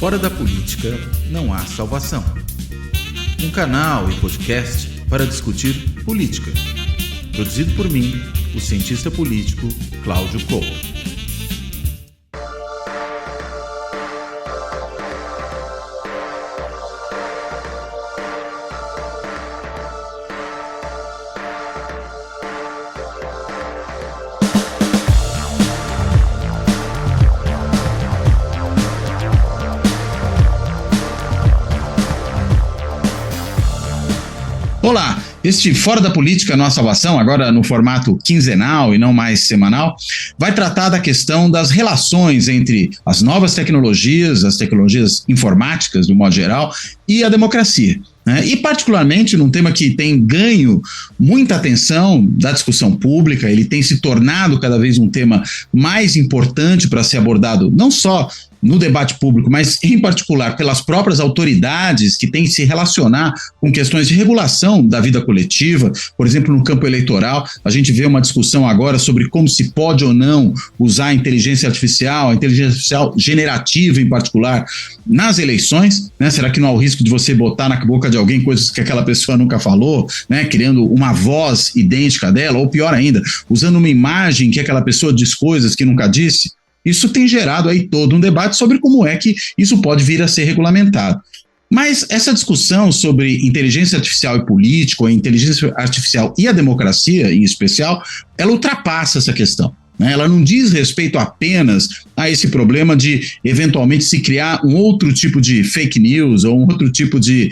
Fora da política não há salvação. Um canal e podcast para discutir política. Produzido por mim, o cientista político Cláudio Couto. Olá, este Fora da Política Não Há Salvação, agora no formato quinzenal e não mais semanal, vai tratar da questão das relações entre as novas tecnologias, as tecnologias informáticas, de um modo geral, e a democracia. E particularmente num tema que tem ganho muita atenção da discussão pública, ele tem se tornado cada vez um tema mais importante para ser abordado não só no debate público, mas em particular pelas próprias autoridades que têm que se relacionar com questões de regulação da vida coletiva. Por exemplo, no campo eleitoral, a gente vê uma discussão agora sobre como se pode ou não usar a inteligência artificial generativa em particular, nas eleições, né? Será que não há o risco de você botar na boca de alguém coisas que aquela pessoa nunca falou, né? Criando uma voz idêntica dela, ou pior ainda, usando uma imagem que aquela pessoa diz coisas que nunca disse? Isso tem gerado aí todo um debate sobre como é que isso pode vir a ser regulamentado. Mas essa discussão sobre inteligência artificial e política, ou inteligência artificial e a democracia em especial, ela ultrapassa essa questão. Ela não diz respeito apenas a esse problema de, eventualmente, se criar um outro tipo de fake news ou um outro tipo de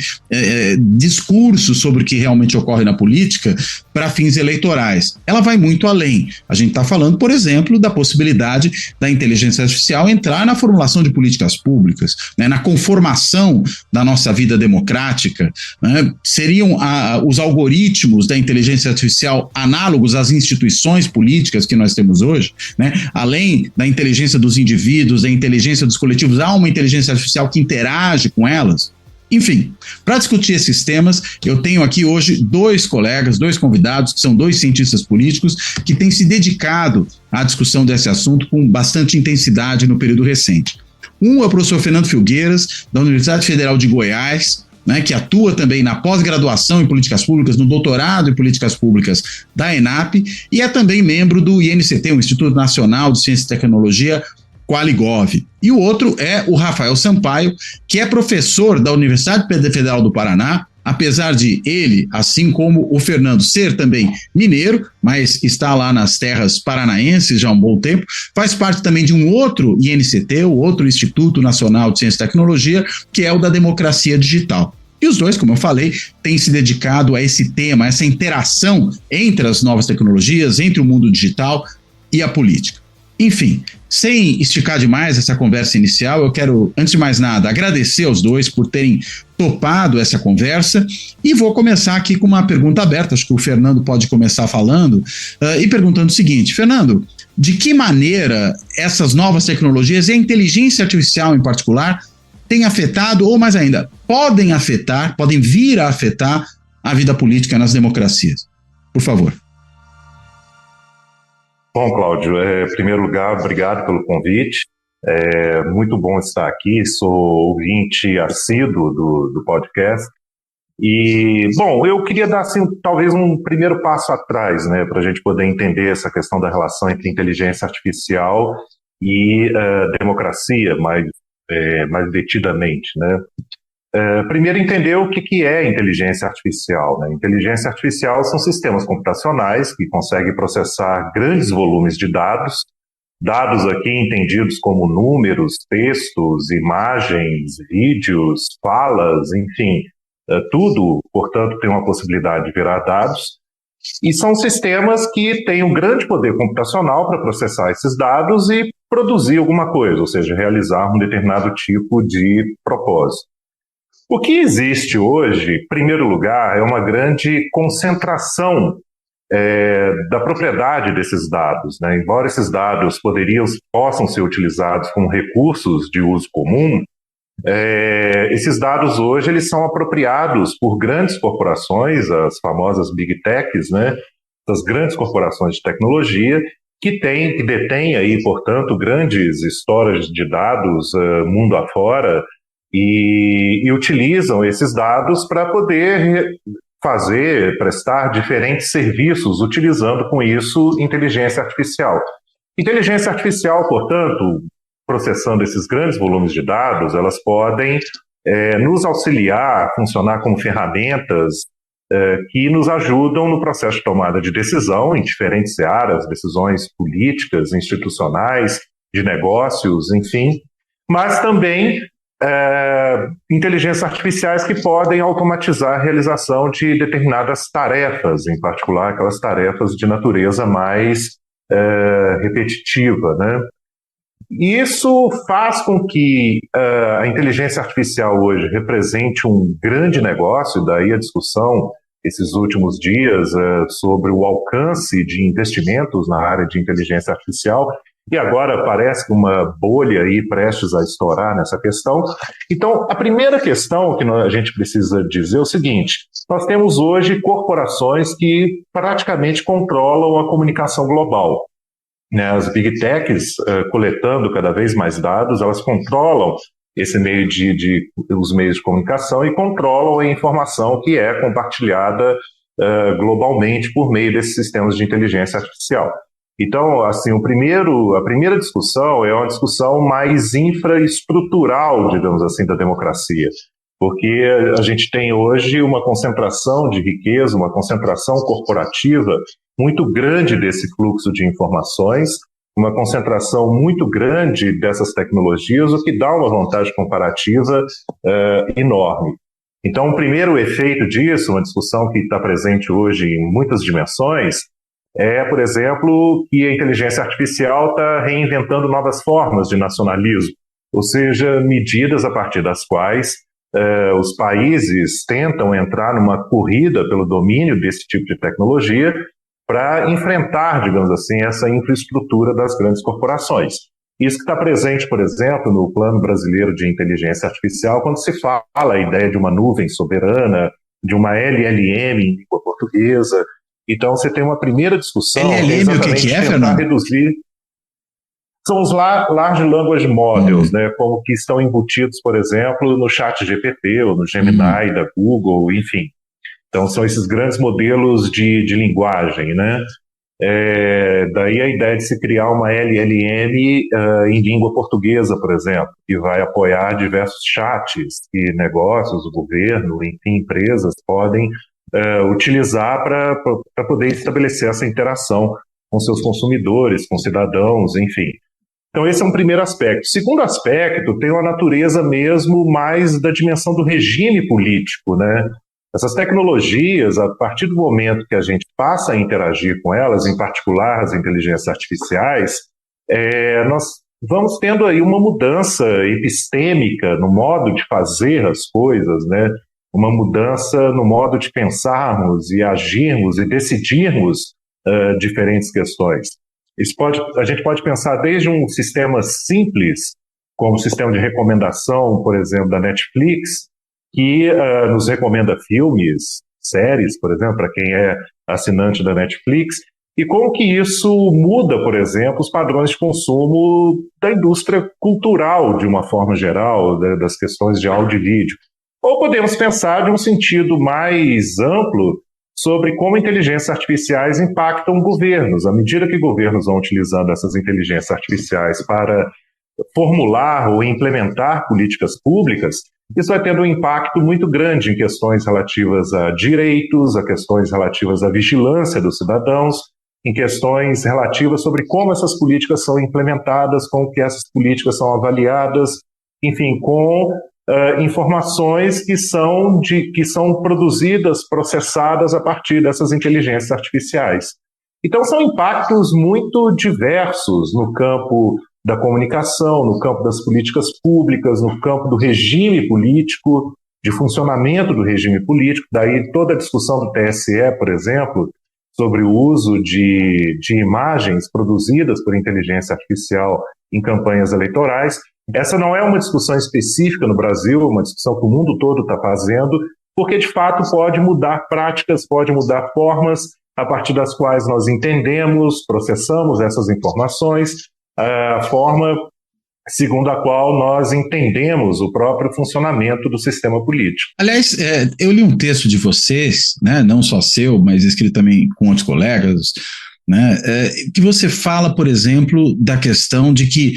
discurso sobre o que realmente ocorre na política para fins eleitorais. Ela vai muito além. A gente está falando, por exemplo, da possibilidade da inteligência artificial entrar na formulação de políticas públicas, né, na conformação da nossa vida democrática. Né? Seriam os algoritmos da inteligência artificial análogos às instituições políticas que nós temos hoje, né? Além da inteligência dos indivíduos, da inteligência dos coletivos, há uma inteligência artificial que interage com elas? Enfim, para discutir esses temas, eu tenho aqui hoje dois colegas, dois convidados, que são dois cientistas políticos, que têm se dedicado à discussão desse assunto com bastante intensidade no período recente. Um é o professor Fernando Filgueiras, da Universidade Federal de Goiás, né, que atua também na pós-graduação em políticas públicas, no doutorado em políticas públicas da ENAP, e é também membro do INCT, o Instituto Nacional de Ciência e Tecnologia, Qualigov. E o outro é o Rafael Sampaio, que é professor da Universidade Federal do Paraná, apesar de ele, assim como o Fernando, ser também mineiro, mas está lá nas terras paranaenses já há um bom tempo, faz parte também de um outro INCT, o outro Instituto Nacional de Ciência e Tecnologia, que é o da Democracia Digital. E os dois, como eu falei, têm se dedicado a esse tema, a essa interação entre as novas tecnologias, entre o mundo digital e a política. Enfim, sem esticar demais essa conversa inicial, eu quero, antes de mais nada, agradecer aos dois por terem topado essa conversa e vou começar aqui com uma pergunta aberta, acho que o Fernando pode começar falando, e perguntando o seguinte: Fernando, de que maneira essas novas tecnologias e a inteligência artificial em particular têm afetado, ou mais ainda, podem afetar, podem vir a afetar a vida política nas democracias? Por favor. Bom, Cláudio, em primeiro lugar, obrigado pelo convite. É muito bom estar aqui, sou ouvinte assíduo do podcast. E, bom, eu queria dar, assim, talvez um primeiro passo atrás, né, para a gente poder entender essa questão da relação entre inteligência artificial e democracia, mais detidamente, né. Primeiro, entender o que é inteligência artificial, né? Inteligência artificial são sistemas computacionais que conseguem processar grandes volumes de dados aqui entendidos como números, textos, imagens, vídeos, falas, enfim, tudo, portanto, tem uma possibilidade de virar dados. E são sistemas que têm um grande poder computacional para processar esses dados e produzir alguma coisa, ou seja, realizar um determinado tipo de propósito. O que existe hoje, em primeiro lugar, é uma grande concentração da propriedade desses dados, né? Embora esses dados possam ser utilizados como recursos de uso comum, esses dados hoje eles são apropriados por grandes corporações, as famosas Big Techs, né? Das grandes corporações de tecnologia, que detêm aí, portanto, grandes histórias de dados mundo afora, e utilizam esses dados para poder prestar diferentes serviços, utilizando com isso inteligência artificial. Inteligência artificial, portanto, processando esses grandes volumes de dados, elas podem nos auxiliar, funcionar como ferramentas que nos ajudam no processo de tomada de decisão em diferentes áreas, decisões políticas, institucionais, de negócios, enfim, mas também inteligências artificiais que podem automatizar a realização de determinadas tarefas, em particular aquelas tarefas de natureza mais repetitiva, né? Isso faz com que a inteligência artificial hoje represente um grande negócio, daí a discussão esses últimos dias sobre o alcance de investimentos na área de inteligência artificial, e agora parece que uma bolha aí prestes a estourar nessa questão. Então, a primeira questão que a gente precisa dizer é o seguinte: nós temos hoje corporações que praticamente controlam a comunicação global. As Big Techs, coletando cada vez mais dados, elas controlam esse meio os meios de comunicação e controlam a informação que é compartilhada globalmente por meio desses sistemas de inteligência artificial. Então, assim, a primeira discussão é uma discussão mais infraestrutural, digamos assim, da democracia, porque a gente tem hoje uma concentração de riqueza, uma concentração corporativa muito grande desse fluxo de informações, uma concentração muito grande dessas tecnologias, o que dá uma vantagem comparativa enorme. Então, o primeiro efeito disso, uma discussão que está presente hoje em muitas dimensões, é, por exemplo, que a inteligência artificial está reinventando novas formas de nacionalismo, ou seja, medidas a partir das quais os países tentam entrar numa corrida pelo domínio desse tipo de tecnologia para enfrentar, digamos assim, essa infraestrutura das grandes corporações. Isso que está presente, por exemplo, no Plano Brasileiro de Inteligência Artificial, quando se fala a ideia de uma nuvem soberana, de uma LLM em língua portuguesa. Então, você tem uma primeira discussão... LLM, o que é, Fernando? Reduzir... São os Large Language Models, né, como que estão embutidos, por exemplo, no ChatGPT ou no Gemini da Google, enfim. Então, são esses grandes modelos de linguagem, né? Daí a ideia de se criar uma LLM em língua portuguesa, por exemplo, que vai apoiar diversos chats que negócios, o governo, enfim, empresas podem utilizar para poder estabelecer essa interação com seus consumidores, com cidadãos, enfim. Então, esse é um primeiro aspecto. Segundo aspecto, tem uma natureza mesmo mais da dimensão do regime político, né? Essas tecnologias, a partir do momento que a gente passa a interagir com elas, em particular as inteligências artificiais, nós vamos tendo aí uma mudança epistêmica no modo de fazer as coisas, né? Uma mudança no modo de pensarmos e agirmos e decidirmos diferentes questões. A gente pode pensar desde um sistema simples, como o sistema de recomendação, por exemplo, da Netflix, que nos recomenda filmes, séries, por exemplo, para quem é assinante da Netflix, e como que isso muda, por exemplo, os padrões de consumo da indústria cultural, de uma forma geral, das questões de áudio e vídeo. Ou podemos pensar de um sentido mais amplo sobre como inteligências artificiais impactam governos. À medida que governos vão utilizando essas inteligências artificiais para formular ou implementar políticas públicas, isso vai tendo um impacto muito grande em questões relativas a direitos, a questões relativas à vigilância dos cidadãos, em questões relativas sobre como essas políticas são implementadas, como que essas políticas são avaliadas, enfim, com informações que são produzidas, processadas a partir dessas inteligências artificiais. Então, são impactos muito diversos no campo da comunicação, no campo das políticas públicas, no campo do regime político, de funcionamento do regime político. Daí toda a discussão do TSE, por exemplo, sobre o uso de imagens produzidas por inteligência artificial em campanhas eleitorais. Essa não é uma discussão específica no Brasil, é uma discussão que o mundo todo está fazendo, porque de fato pode mudar práticas, pode mudar formas a partir das quais nós entendemos, processamos essas informações, a forma segundo a qual nós entendemos o próprio funcionamento do sistema político. Aliás, eu li um texto de vocês, né, não só seu, mas escrito também com outros colegas, né, que você fala, por exemplo, da questão de que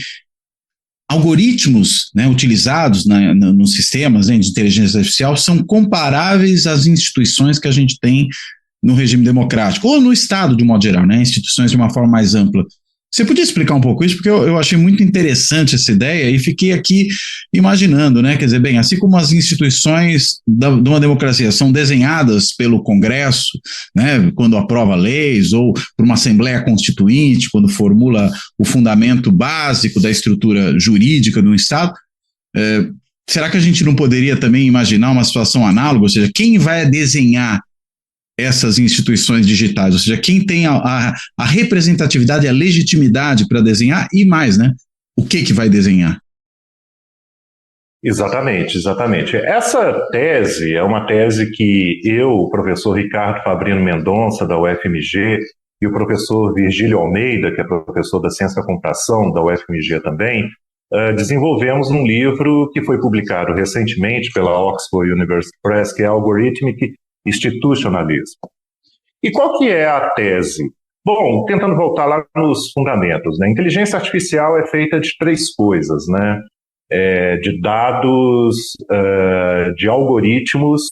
algoritmos, né, utilizados nos sistemas, né, de inteligência artificial são comparáveis às instituições que a gente tem no regime democrático, ou no Estado, de modo geral, né, instituições de uma forma mais ampla. Você podia explicar um pouco isso? Porque eu achei muito interessante essa ideia e fiquei aqui imaginando, né? Quer dizer, bem, assim como as instituições de uma democracia são desenhadas pelo Congresso, né, quando aprova leis, ou por uma Assembleia Constituinte, quando formula o fundamento básico da estrutura jurídica do Estado, será que a gente não poderia também imaginar uma situação análoga? Ou seja, quem vai desenhar essas instituições digitais, ou seja, quem tem a representatividade, a legitimidade para desenhar e mais, né? O que vai desenhar? Exatamente. Essa tese é uma tese que eu, o professor Ricardo Fabrino Mendonça, da UFMG, e o professor Virgílio Almeida, que é professor da Ciência da Computação, da UFMG também, desenvolvemos um livro que foi publicado recentemente pela Oxford University Press, que é Algorithmic Institutionalismo. E qual que é a tese? Bom, tentando voltar lá nos fundamentos, né? Inteligência artificial é feita de três coisas, né? De dados, de algoritmos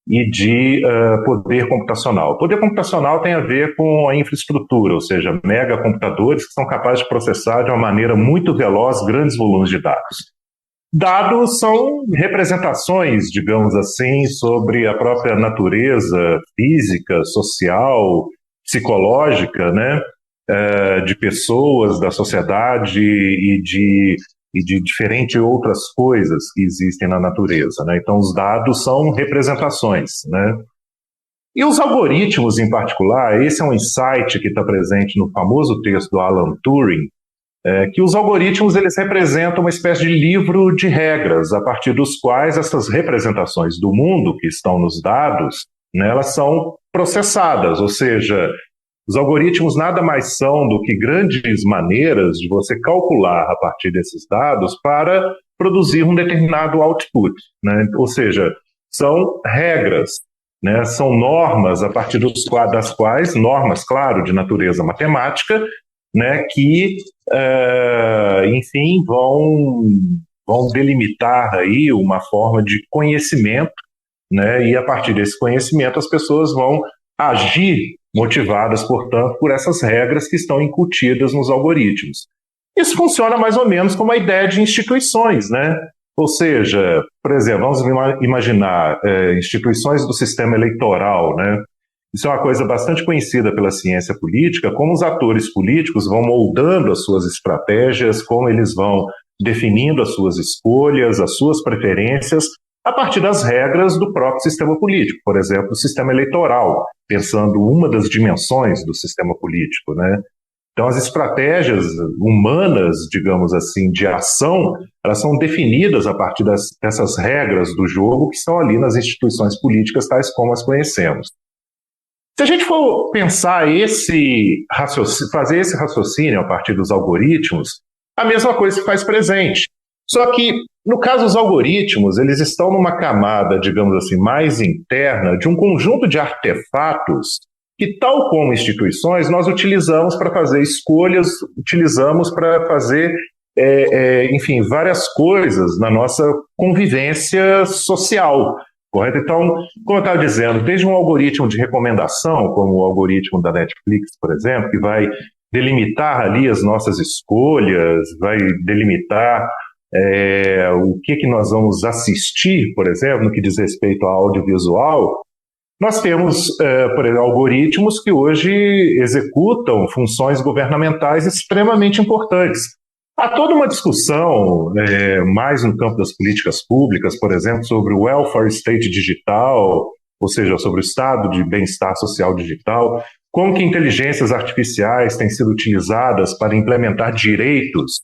e de poder computacional. Poder computacional tem a ver com a infraestrutura, ou seja, megacomputadores que são capazes de processar de uma maneira muito veloz grandes volumes de dados. Dados são representações, digamos assim, sobre a própria natureza física, social, psicológica, né, de pessoas, da sociedade e de diferentes outras coisas que existem na natureza, né? Então, os dados são representações, né? E os algoritmos, em particular, esse é um insight que está presente no famoso texto do Alan Turing, que os algoritmos eles representam uma espécie de livro de regras, a partir dos quais essas representações do mundo que estão nos dados, né, elas são processadas, ou seja, os algoritmos nada mais são do que grandes maneiras de você calcular a partir desses dados para produzir um determinado output, né? Ou seja, são regras, né, são normas a partir das quais, normas, claro, de natureza matemática, né, que, enfim, vão delimitar aí uma forma de conhecimento, né, e a partir desse conhecimento as pessoas vão agir motivadas, portanto, por essas regras que estão incutidas nos algoritmos. Isso funciona mais ou menos como a ideia de instituições, né? Ou seja, por exemplo, vamos imaginar instituições do sistema eleitoral, né? Isso é uma coisa bastante conhecida pela ciência política, como os atores políticos vão moldando as suas estratégias, como eles vão definindo as suas escolhas, as suas preferências, a partir das regras do próprio sistema político, por exemplo, o sistema eleitoral, pensando uma das dimensões do sistema político, né? Então, as estratégias humanas, digamos assim, de ação, elas são definidas a partir dessas regras do jogo que estão ali nas instituições políticas, tais como as conhecemos. Se a gente for pensar fazer esse raciocínio a partir dos algoritmos, a mesma coisa se faz presente. Só que, no caso dos algoritmos, eles estão numa camada, digamos assim, mais interna de um conjunto de artefatos que, tal como instituições, nós utilizamos para fazer escolhas, utilizamos para fazer, enfim, várias coisas na nossa convivência social. Correto? Então, como eu estava dizendo, desde um algoritmo de recomendação, como o algoritmo da Netflix, por exemplo, que vai delimitar ali as nossas escolhas, vai delimitar o que nós vamos assistir, por exemplo, no que diz respeito ao audiovisual, nós temos, por exemplo, algoritmos que hoje executam funções governamentais extremamente importantes. Há toda uma discussão, mais no campo das políticas públicas, por exemplo, sobre o welfare state digital, ou seja, sobre o estado de bem-estar social digital, como que inteligências artificiais têm sido utilizadas para implementar direitos,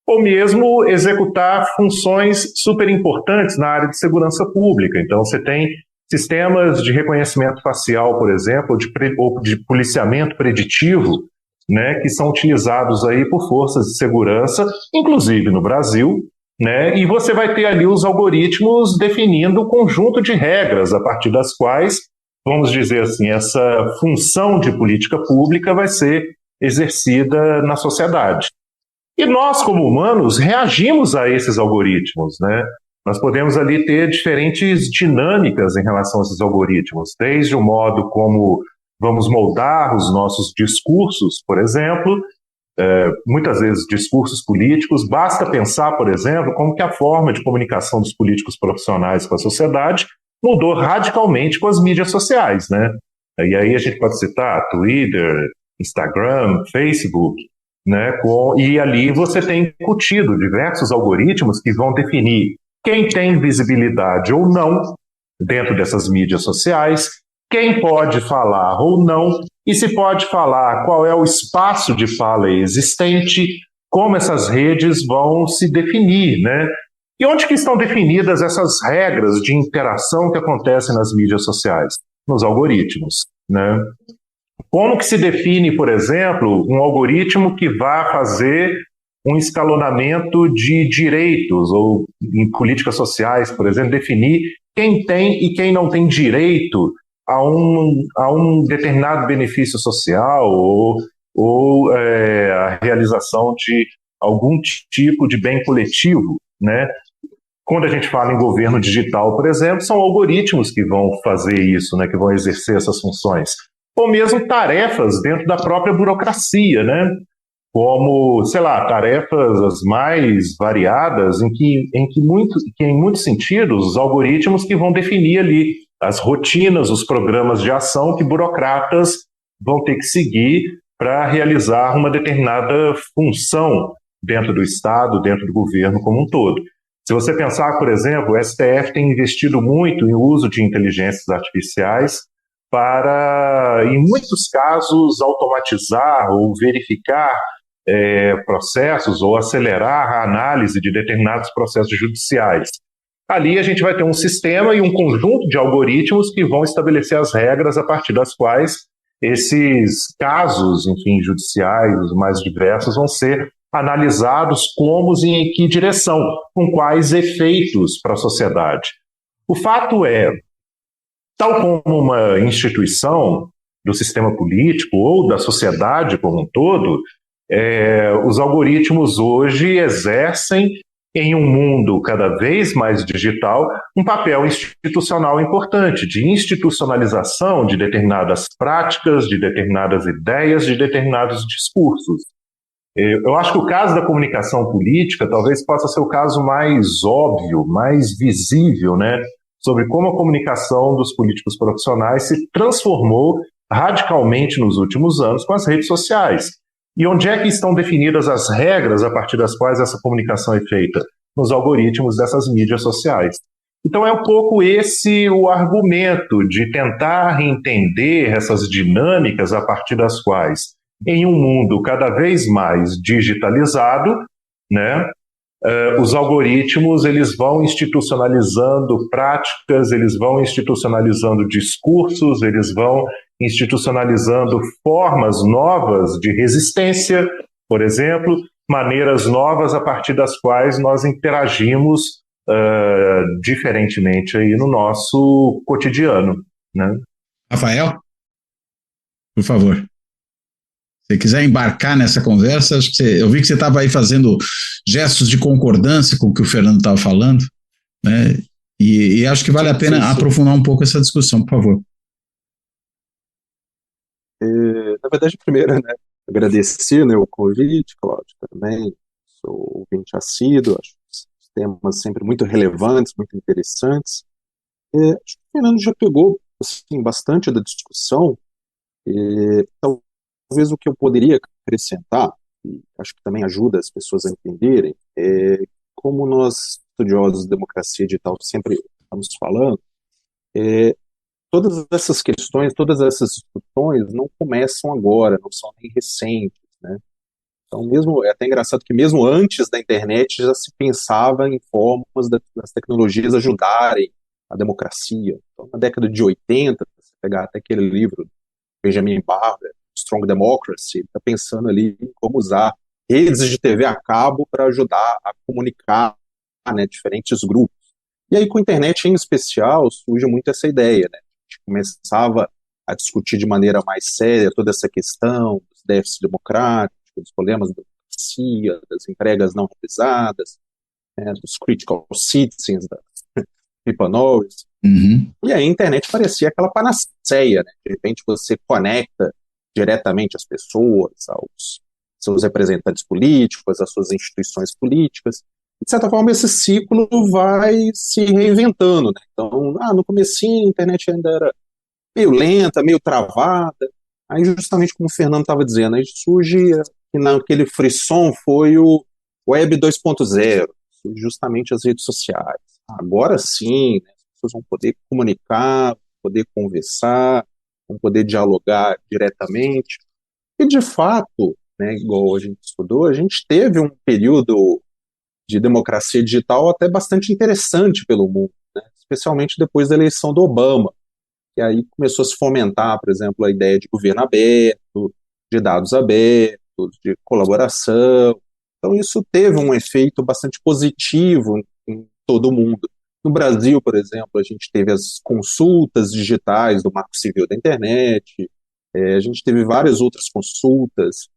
ou mesmo executar funções super importantes na área de segurança pública. Então, você tem sistemas de reconhecimento facial, por exemplo, ou de policiamento preditivo, né, que são utilizados aí por forças de segurança, inclusive no Brasil, né, e você vai ter ali os algoritmos definindo um conjunto de regras a partir das quais, vamos dizer assim, essa função de política pública vai ser exercida na sociedade. E nós, como humanos, reagimos a esses algoritmos, né? Nós podemos ali ter diferentes dinâmicas em relação a esses algoritmos, desde o modo como vamos moldar os nossos discursos, por exemplo, muitas vezes discursos políticos. Basta pensar, por exemplo, como que a forma de comunicação dos políticos profissionais com a sociedade mudou radicalmente com as mídias sociais, né? E aí a gente pode citar Twitter, Instagram, Facebook, né? E ali você tem incutido diversos algoritmos que vão definir quem tem visibilidade ou não dentro dessas mídias sociais, quem pode falar ou não, e se pode falar, qual é o espaço de fala existente, como essas redes vão se definir, né? E onde que estão definidas essas regras de interação que acontecem nas mídias sociais? Nos algoritmos, né? Como que se define, por exemplo, um algoritmo que vai fazer um escalonamento de direitos, ou em políticas sociais, por exemplo, definir quem tem e quem não tem direito a um determinado benefício social ou a realização de algum tipo de bem coletivo, né? Quando a gente fala em governo digital, por exemplo, são algoritmos que vão fazer isso, né, que vão exercer essas funções. Ou mesmo tarefas dentro da própria burocracia, né? Como, sei lá, tarefas as mais variadas, em muitos sentidos, os algoritmos que vão definir ali as rotinas, os programas de ação que burocratas vão ter que seguir para realizar uma determinada função dentro do Estado, dentro do governo como um todo. Se você pensar, por exemplo, o STF tem investido muito em uso de inteligências artificiais para, em muitos casos, automatizar ou verificar processos ou acelerar a análise de determinados processos judiciais. Ali a gente vai ter um sistema e um conjunto de algoritmos que vão estabelecer as regras a partir das quais esses casos, enfim, judiciais, os mais diversos, vão ser analisados como e em que direção, com quais efeitos para a sociedade. O fato é, tal como uma instituição do sistema político ou da sociedade como um todo, os algoritmos hoje exercem, em um mundo cada vez mais digital, um papel institucional importante, de institucionalização de determinadas práticas, de determinadas ideias, de determinados discursos. Eu acho que o caso da comunicação política talvez possa ser o caso mais óbvio, mais visível, né, sobre como a comunicação dos políticos profissionais se transformou radicalmente nos últimos anos com as redes sociais. E onde é que estão definidas as regras a partir das quais essa comunicação é feita? Nos algoritmos dessas mídias sociais. Então é um pouco esse o argumento de tentar entender essas dinâmicas a partir das quais, em um mundo cada vez mais digitalizado, né, os algoritmos eles vão institucionalizando práticas, eles vão institucionalizando discursos, eles vão institucionalizando formas novas de resistência, por exemplo, maneiras novas a partir das quais nós interagimos diferentemente aí no nosso cotidiano, né? Rafael, por favor. Se quiser embarcar nessa conversa, acho que eu vi que você estava aí fazendo gestos de concordância com o que o Fernando estava falando, né? E acho que vale a pena aprofundar um pouco essa discussão, por favor. Na verdade, primeiro, né, agradecer, né, o convite, Cláudio, também, sou ouvinte assíduo, acho os temas sempre muito relevantes, muito interessantes. Acho que o Fernando já pegou assim, bastante da discussão, talvez o que eu poderia acrescentar, e acho que também ajuda as pessoas a entenderem, como nós, estudiosos de democracia digital, sempre estamos falando, todas essas questões, todas essas discussões não começam agora, não são nem recentes, né? Então, é até engraçado que mesmo antes da internet já se pensava em formas das tecnologias ajudarem a democracia. Então, na década de 80, se pegar até aquele livro, Benjamin Barber, Strong Democracy, está pensando ali em como usar redes de TV a cabo para ajudar a comunicar, né, diferentes grupos. E aí, com a internet em especial, surge muito essa ideia, né? A gente começava a discutir de maneira mais séria toda essa questão dos déficits democráticos, dos problemas da democracia, das entregas não realizadas, né, dos critical citizens, da Philippa Norris. Uhum. E aí a internet parecia aquela panaceia, né? De repente você conecta diretamente as pessoas aos seus representantes políticos, às suas instituições políticas. De certa forma, esse ciclo vai se reinventando, né? Então, no comecinho a internet ainda era meio lenta, meio travada. Aí, justamente como o Fernando estava dizendo, aí surge, que naquele frisson foi o Web 2.0, justamente as redes sociais. Agora sim, né, as pessoas vão poder comunicar, poder conversar, vão poder dialogar diretamente. E, de fato, né, igual a gente estudou, a gente teve um período de democracia digital até bastante interessante pelo mundo, né, especialmente depois da eleição do Obama. E aí começou a se fomentar, por exemplo, a ideia de governo aberto, de dados abertos, de colaboração. Então isso teve um efeito bastante positivo em todo o mundo. No Brasil, por exemplo, a gente teve as consultas digitais do Marco Civil da Internet, a gente teve várias outras consultas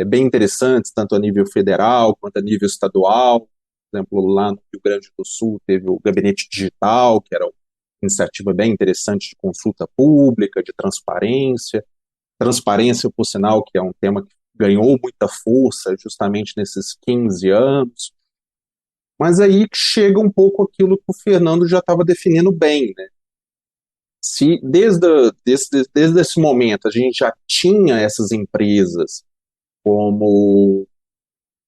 bem interessantes, tanto a nível federal quanto a nível estadual. Por exemplo, lá no Rio Grande do Sul teve o Gabinete Digital, que era iniciativa bem interessante de consulta pública, de transparência. Transparência, por sinal, que é um tema que ganhou muita força justamente nesses 15 anos. Mas aí chega um pouco aquilo que o Fernando já estava definindo bem, né? Se desde esse momento a gente já tinha essas empresas como,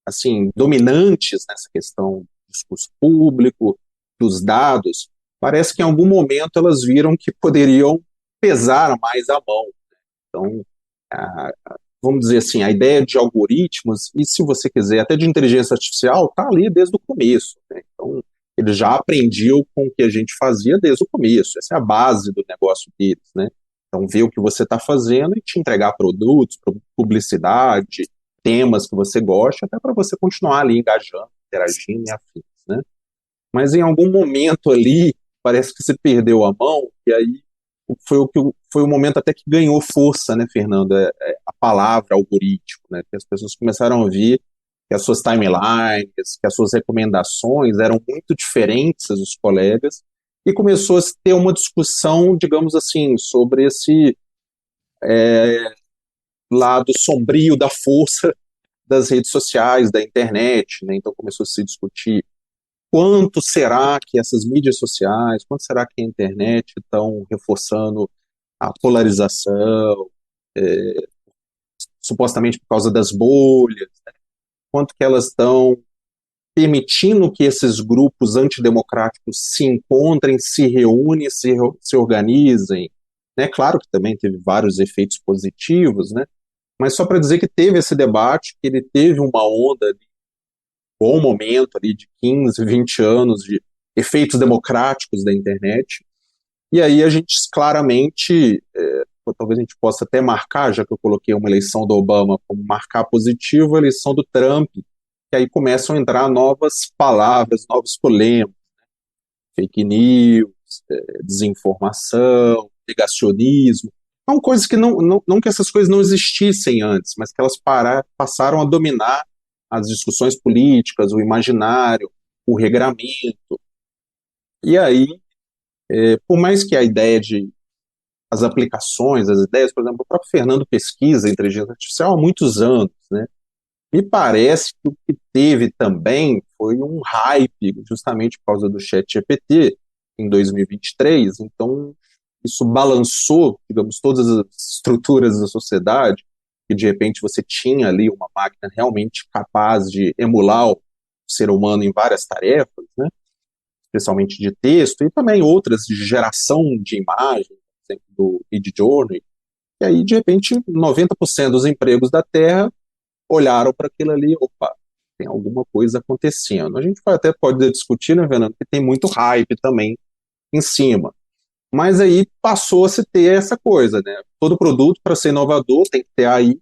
assim, dominantes nessa questão do discurso público, dos dados, parece que em algum momento elas viram que poderiam pesar mais a mão. Então, vamos dizer assim, a ideia de algoritmos, e se você quiser, até de inteligência artificial, está ali desde o começo, né? Então, ele já aprendiam com o que a gente fazia desde o começo. Essa é a base do negócio deles, né? Então, ver o que você está fazendo e te entregar produtos, publicidade, temas que você gosta, até para você continuar ali engajando, interagindo e afins, né? Mas em algum momento ali, parece que você perdeu a mão, e aí foi o momento até que ganhou força, né, Fernando? A palavra algoritmo, né? Que as pessoas começaram a ver que as suas timelines, que as suas recomendações eram muito diferentes dos colegas, e começou a ter uma discussão, digamos assim, sobre esse lado sombrio da força das redes sociais, da internet, né? Então começou a se discutir quanto será que essas mídias sociais, quanto será que a internet estão reforçando a polarização, supostamente por causa das bolhas, né? Quanto que elas estão permitindo que esses grupos antidemocráticos se encontrem, se reúnem, se organizem, né? Claro que também teve vários efeitos positivos, né? Mas só para dizer que teve esse debate, que ele teve uma onda de bom momento ali de 15, 20 anos de efeitos democráticos da internet. E aí a gente claramente, talvez a gente possa até marcar, já que eu coloquei uma eleição do Obama como marcar positivo, a eleição do Trump, que aí começam a entrar novas palavras, novos problemas, fake news, desinformação, negacionismo. São coisas que não que essas coisas não existissem antes, mas que elas passaram a dominar as discussões políticas, o imaginário, o regramento. E aí, por mais que a ideia de as aplicações, as ideias, por exemplo, o próprio Fernando pesquisa inteligência artificial há muitos anos, né? Me parece que o que teve também foi um hype, justamente por causa do ChatGPT, em 2023, então isso balançou, digamos, todas as estruturas da sociedade, e de repente você tinha ali uma máquina realmente capaz de emular o ser humano em várias tarefas, né? Especialmente de texto, e também outras de geração de imagem, por exemplo, do Midjourney, e aí de repente 90% dos empregos da Terra olharam para aquilo ali, opa, tem alguma coisa acontecendo. A gente até pode discutir, né, Fernando, que tem muito hype também em cima. Mas aí passou a se ter essa coisa, né? Todo produto, para ser inovador, tem que ter AI,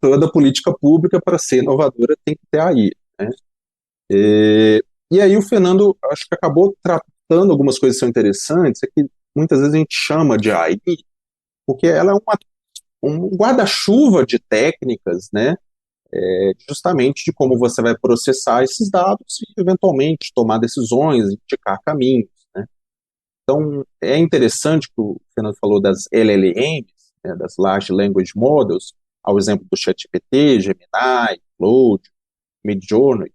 toda política pública, para ser inovadora, tem que ter AI, né? E aí o Fernando, acho que acabou tratando algumas coisas que são interessantes, é que muitas vezes a gente chama de AI, porque ela é um guarda-chuva de técnicas, né? Justamente de como você vai processar esses dados e, eventualmente, tomar decisões, indicar caminhos, né? Então, é interessante que o Fernando falou das LLMs, né, das Large Language Models, ao exemplo do ChatGPT, Gemini, Claude, Midjourney,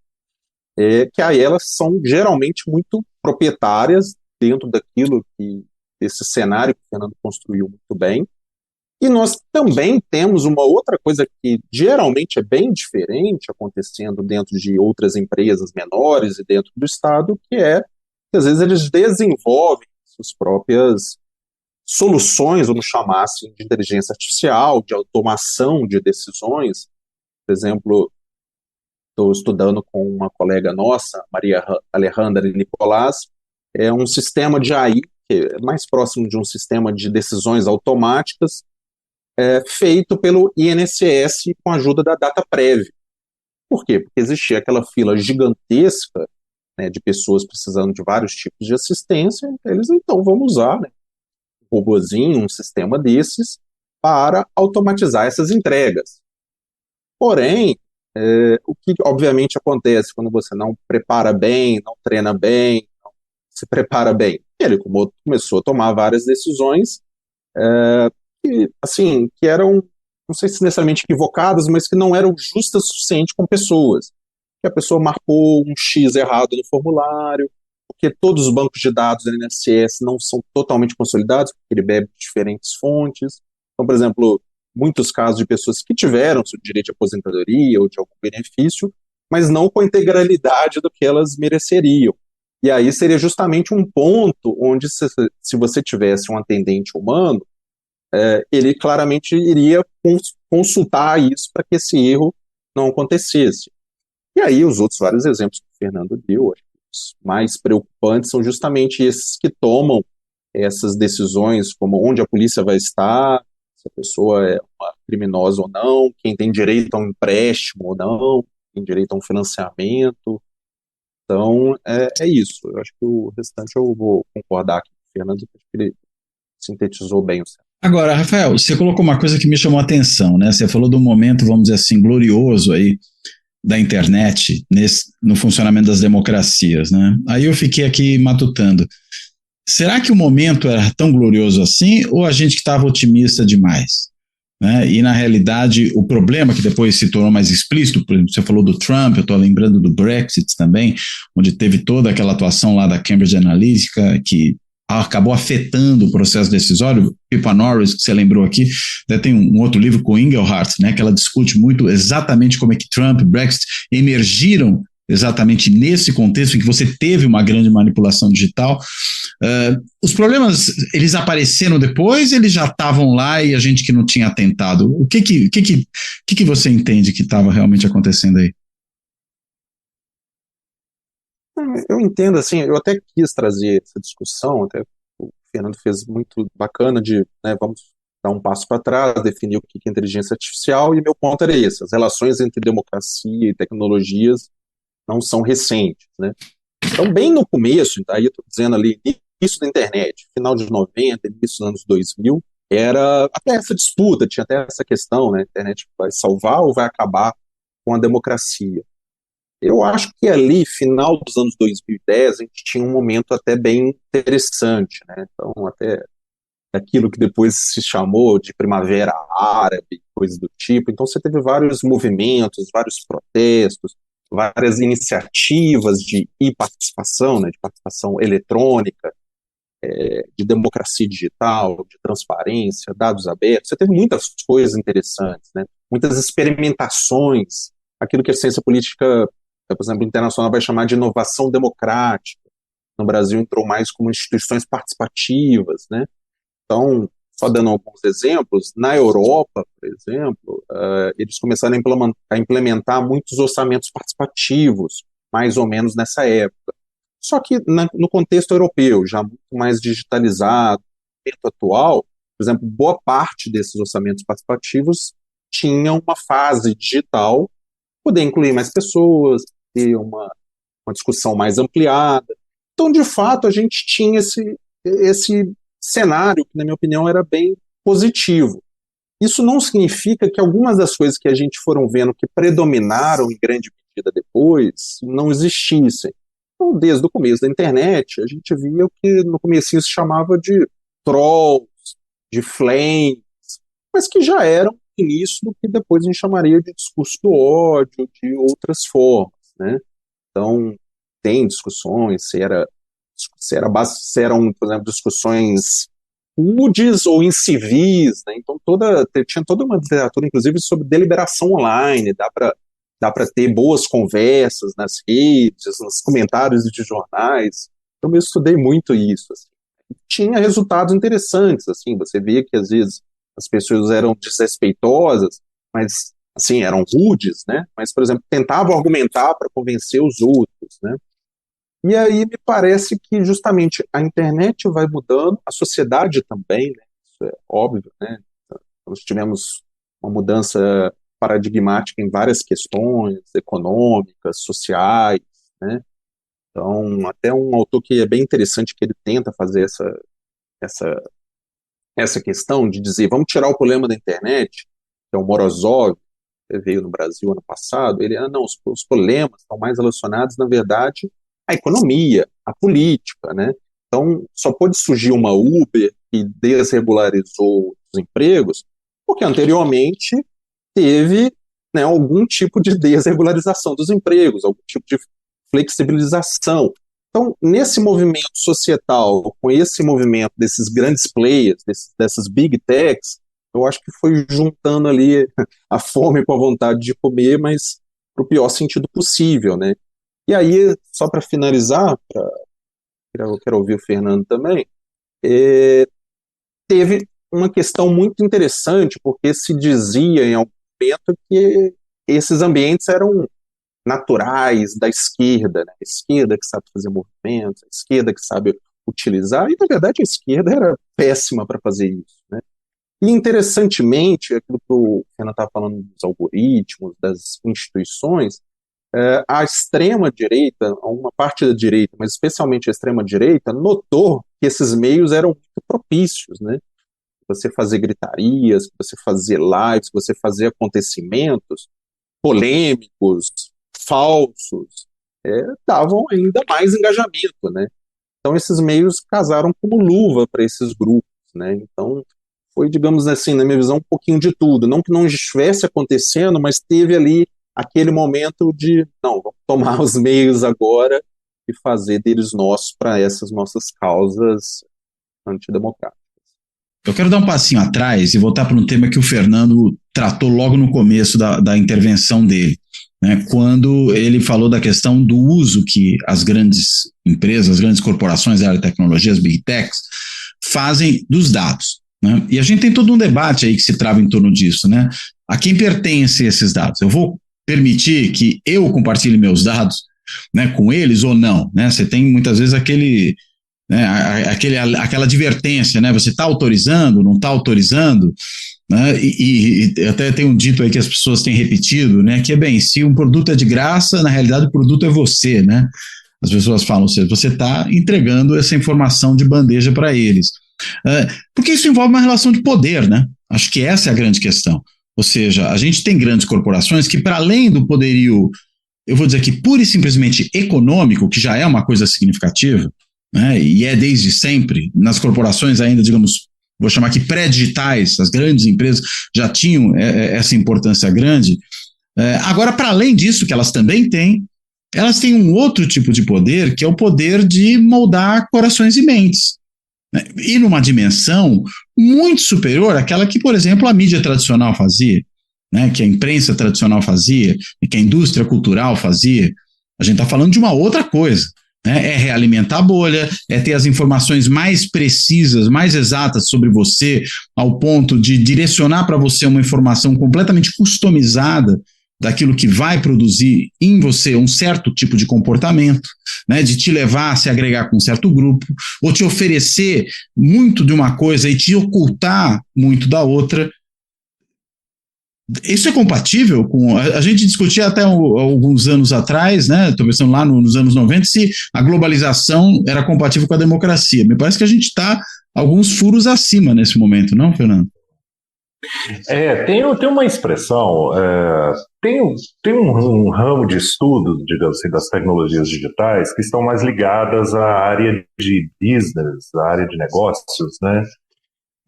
que aí elas são geralmente muito proprietárias dentro daquilo que esse cenário que o Fernando construiu muito bem. E nós também temos uma outra coisa que geralmente é bem diferente acontecendo dentro de outras empresas menores e dentro do Estado, que é que às vezes eles desenvolvem suas próprias soluções, vamos chamar assim, de inteligência artificial, de automação de decisões. Por exemplo, estou estudando com uma colega nossa, Maria Alejandra Nicolás, é um sistema de AI, que é mais próximo de um sistema de decisões automáticas, feito pelo INSS com a ajuda da DataPrev. Por quê? Porque existia aquela fila gigantesca, né, de pessoas precisando de vários tipos de assistência, eles então vão usar, né, um robozinho, um sistema desses, para automatizar essas entregas. Porém, o que obviamente acontece quando você não prepara bem, não treina bem, não se prepara bem? Ele começou a tomar várias decisões que eram, não sei se necessariamente equivocadas, mas que não eram justas o suficiente com pessoas. Que a pessoa marcou um X errado no formulário, porque todos os bancos de dados do INSS não são totalmente consolidados, porque ele bebe de diferentes fontes. Então, por exemplo, muitos casos de pessoas que tiveram seu direito de aposentadoria ou de algum benefício, mas não com a integralidade do que elas mereceriam. E aí seria justamente um ponto onde, se você tivesse um atendente humano, ele claramente iria consultar isso para que esse erro não acontecesse. E aí os outros vários exemplos que o Fernando deu, os mais preocupantes são justamente esses que tomam essas decisões, como onde a polícia vai estar, se a pessoa é uma criminosa ou não, quem tem direito a um empréstimo ou não, tem direito a um financiamento. Então, é isso. Eu acho que o restante eu vou concordar aqui com o Fernando, porque ele sintetizou bem o certo. Agora, Rafael, você colocou uma coisa que me chamou a atenção, né? Você falou do momento, vamos dizer assim, glorioso aí da internet no funcionamento das democracias, né? Aí eu fiquei aqui matutando. Será que o momento era tão glorioso assim ou a gente que estava otimista demais? Né? E, na realidade, o problema que depois se tornou mais explícito, por exemplo, você falou do Trump, eu estou lembrando do Brexit também, onde teve toda aquela atuação lá da Cambridge Analytica, que acabou afetando o processo decisório. Pippa Norris, que você lembrou aqui, tem um outro livro com Engelhardt, né, que ela discute muito exatamente como é que Trump e Brexit emergiram exatamente nesse contexto em que você teve uma grande manipulação digital. Os problemas, eles apareceram depois, eles já estavam lá e a gente que não tinha atentado. O que você entende que estava realmente acontecendo aí? Eu entendo, assim, eu até quis trazer essa discussão, até o Fernando fez muito bacana de, né, vamos dar um passo para trás, definir o que é inteligência artificial, e meu ponto era esse, as relações entre democracia e tecnologias não são recentes, né? Então, bem no começo, aí eu estou dizendo ali, início da internet, final de 90, início dos anos 2000, era até essa disputa, tinha até essa questão, né? A internet vai salvar ou vai acabar com a democracia? Eu acho que ali, final dos anos 2010, a gente tinha um momento até bem interessante, né? Então, até aquilo que depois se chamou de Primavera Árabe, coisas do tipo. Então, você teve vários movimentos, vários protestos, várias iniciativas de e-participação, né, de participação eletrônica, de democracia digital, de transparência, dados abertos. Você teve muitas coisas interessantes, né? Muitas experimentações, aquilo que a ciência política, por exemplo, internacional vai chamar de inovação democrática. No Brasil entrou mais como instituições participativas, né? Então, só dando alguns exemplos, na Europa, por exemplo, eles começaram a implementar muitos orçamentos participativos, mais ou menos nessa época. só que no contexto europeu, já muito mais digitalizado, no momento atual, por exemplo, boa parte desses orçamentos participativos tinha uma fase digital, poder incluir mais pessoas, ter uma discussão mais ampliada. Então, de fato, a gente tinha esse cenário que, na minha opinião, era bem positivo. Isso não significa que algumas das coisas que a gente foram vendo que predominaram em grande medida depois não existissem. Então, desde o começo da internet, a gente via o que no comecinho se chamava de trolls, de flames, mas que já eram início do que depois a gente chamaria de discurso do ódio, de outras formas, né? Então, tem discussões, se eram, por exemplo, discussões rudes ou incivis, né? Então, tinha toda uma literatura, inclusive, sobre deliberação online, dá para ter boas conversas nas redes, nos comentários de jornais. Então, eu estudei muito isso, assim. Tinha resultados interessantes, assim, você via que, às vezes, as pessoas eram desrespeitosas, mas, assim, eram rudes, né? Mas, por exemplo, tentavam argumentar para convencer os outros, né? E aí me parece que justamente a internet vai mudando, a sociedade também, né? Isso é óbvio, né? Nós tivemos uma mudança paradigmática em várias questões econômicas, sociais, né? Então, até um autor que é bem interessante, que ele tenta fazer essa questão de dizer, vamos tirar o problema da internet, que é o Morozov, que veio no Brasil ano passado, não, os problemas estão mais relacionados, na verdade, à economia, à política, né? Então, só pôde surgir uma Uber que desregularizou os empregos, porque anteriormente teve, né, algum tipo de desregularização dos empregos, algum tipo de flexibilização. Então, nesse movimento societal, com esse movimento desses grandes players, dessas big techs, eu acho que foi juntando ali a fome com a vontade de comer, mas para o pior sentido possível, né? E aí, só para finalizar, eu quero ouvir o Fernando também, teve uma questão muito interessante, porque se dizia em algum momento que esses ambientes eram naturais da esquerda, né? A esquerda que sabe fazer movimentos, a esquerda que sabe utilizar, e na verdade a esquerda era péssima para fazer isso, né? E interessantemente, aquilo que o Fernando estava falando dos algoritmos, das instituições, a extrema-direita, uma parte da direita, mas especialmente a extrema-direita, notou que esses meios eram muito propícios, né? Você fazer gritarias, você fazer lives, você fazer acontecimentos polêmicos, falsos, davam ainda mais engajamento, né? Então esses meios casaram como luva para esses grupos, né? Então foi, digamos assim, na minha visão, um pouquinho de tudo. Não que não estivesse acontecendo, mas teve ali aquele momento de, não, vamos tomar os meios agora e fazer deles nossos para essas nossas causas antidemocráticas. Eu quero dar um passinho atrás e voltar para um tema que o Fernando tratou logo no começo da intervenção dele, né, quando ele falou da questão do uso que as grandes empresas, as grandes corporações da área de tecnologia, as big techs, fazem dos dados, né? E a gente tem todo um debate aí que se trava em torno disso, né? A quem pertencem esses dados? Eu vou permitir que eu compartilhe meus dados, né, com eles ou não, né? Você tem muitas vezes aquela advertência, né? Você está autorizando, não está autorizando, né? E até tem um dito aí que as pessoas têm repetido, né? Que é bem, se um produto é de graça, na realidade o produto é você, né? As pessoas falam, ou seja, você está entregando essa informação de bandeja para eles. Porque isso envolve uma relação de poder, né? Acho que essa é a grande questão. Ou seja, a gente tem grandes corporações que, para além do poderio, eu vou dizer aqui, pura e simplesmente econômico, que já é uma coisa significativa, né, e é desde sempre, nas corporações ainda, digamos, vou chamar aqui pré-digitais, as grandes empresas já tinham essa importância grande. Agora, para além disso, que elas também têm, elas têm um outro tipo de poder, que é o poder de moldar corações e mentes, né, e numa dimensão muito superior àquela que, por exemplo, a mídia tradicional fazia, né, que a imprensa tradicional fazia, e que a indústria cultural fazia. A gente está falando de uma outra coisa. É realimentar a bolha, é ter as informações mais precisas, mais exatas sobre você, ao ponto de direcionar para você uma informação completamente customizada daquilo que vai produzir em você um certo tipo de comportamento, né, de te levar a se agregar com um certo grupo, ou te oferecer muito de uma coisa e te ocultar muito da outra. Isso é compatível com... A gente discutia até alguns anos atrás, né? Estou pensando lá nos anos 90, se a globalização era compatível com a democracia. Me parece que a gente está alguns furos acima nesse momento, não, Fernando? Tem uma expressão, tem um ramo de estudo, digamos assim, das tecnologias digitais que estão mais ligadas à área de business, à área de negócios, né?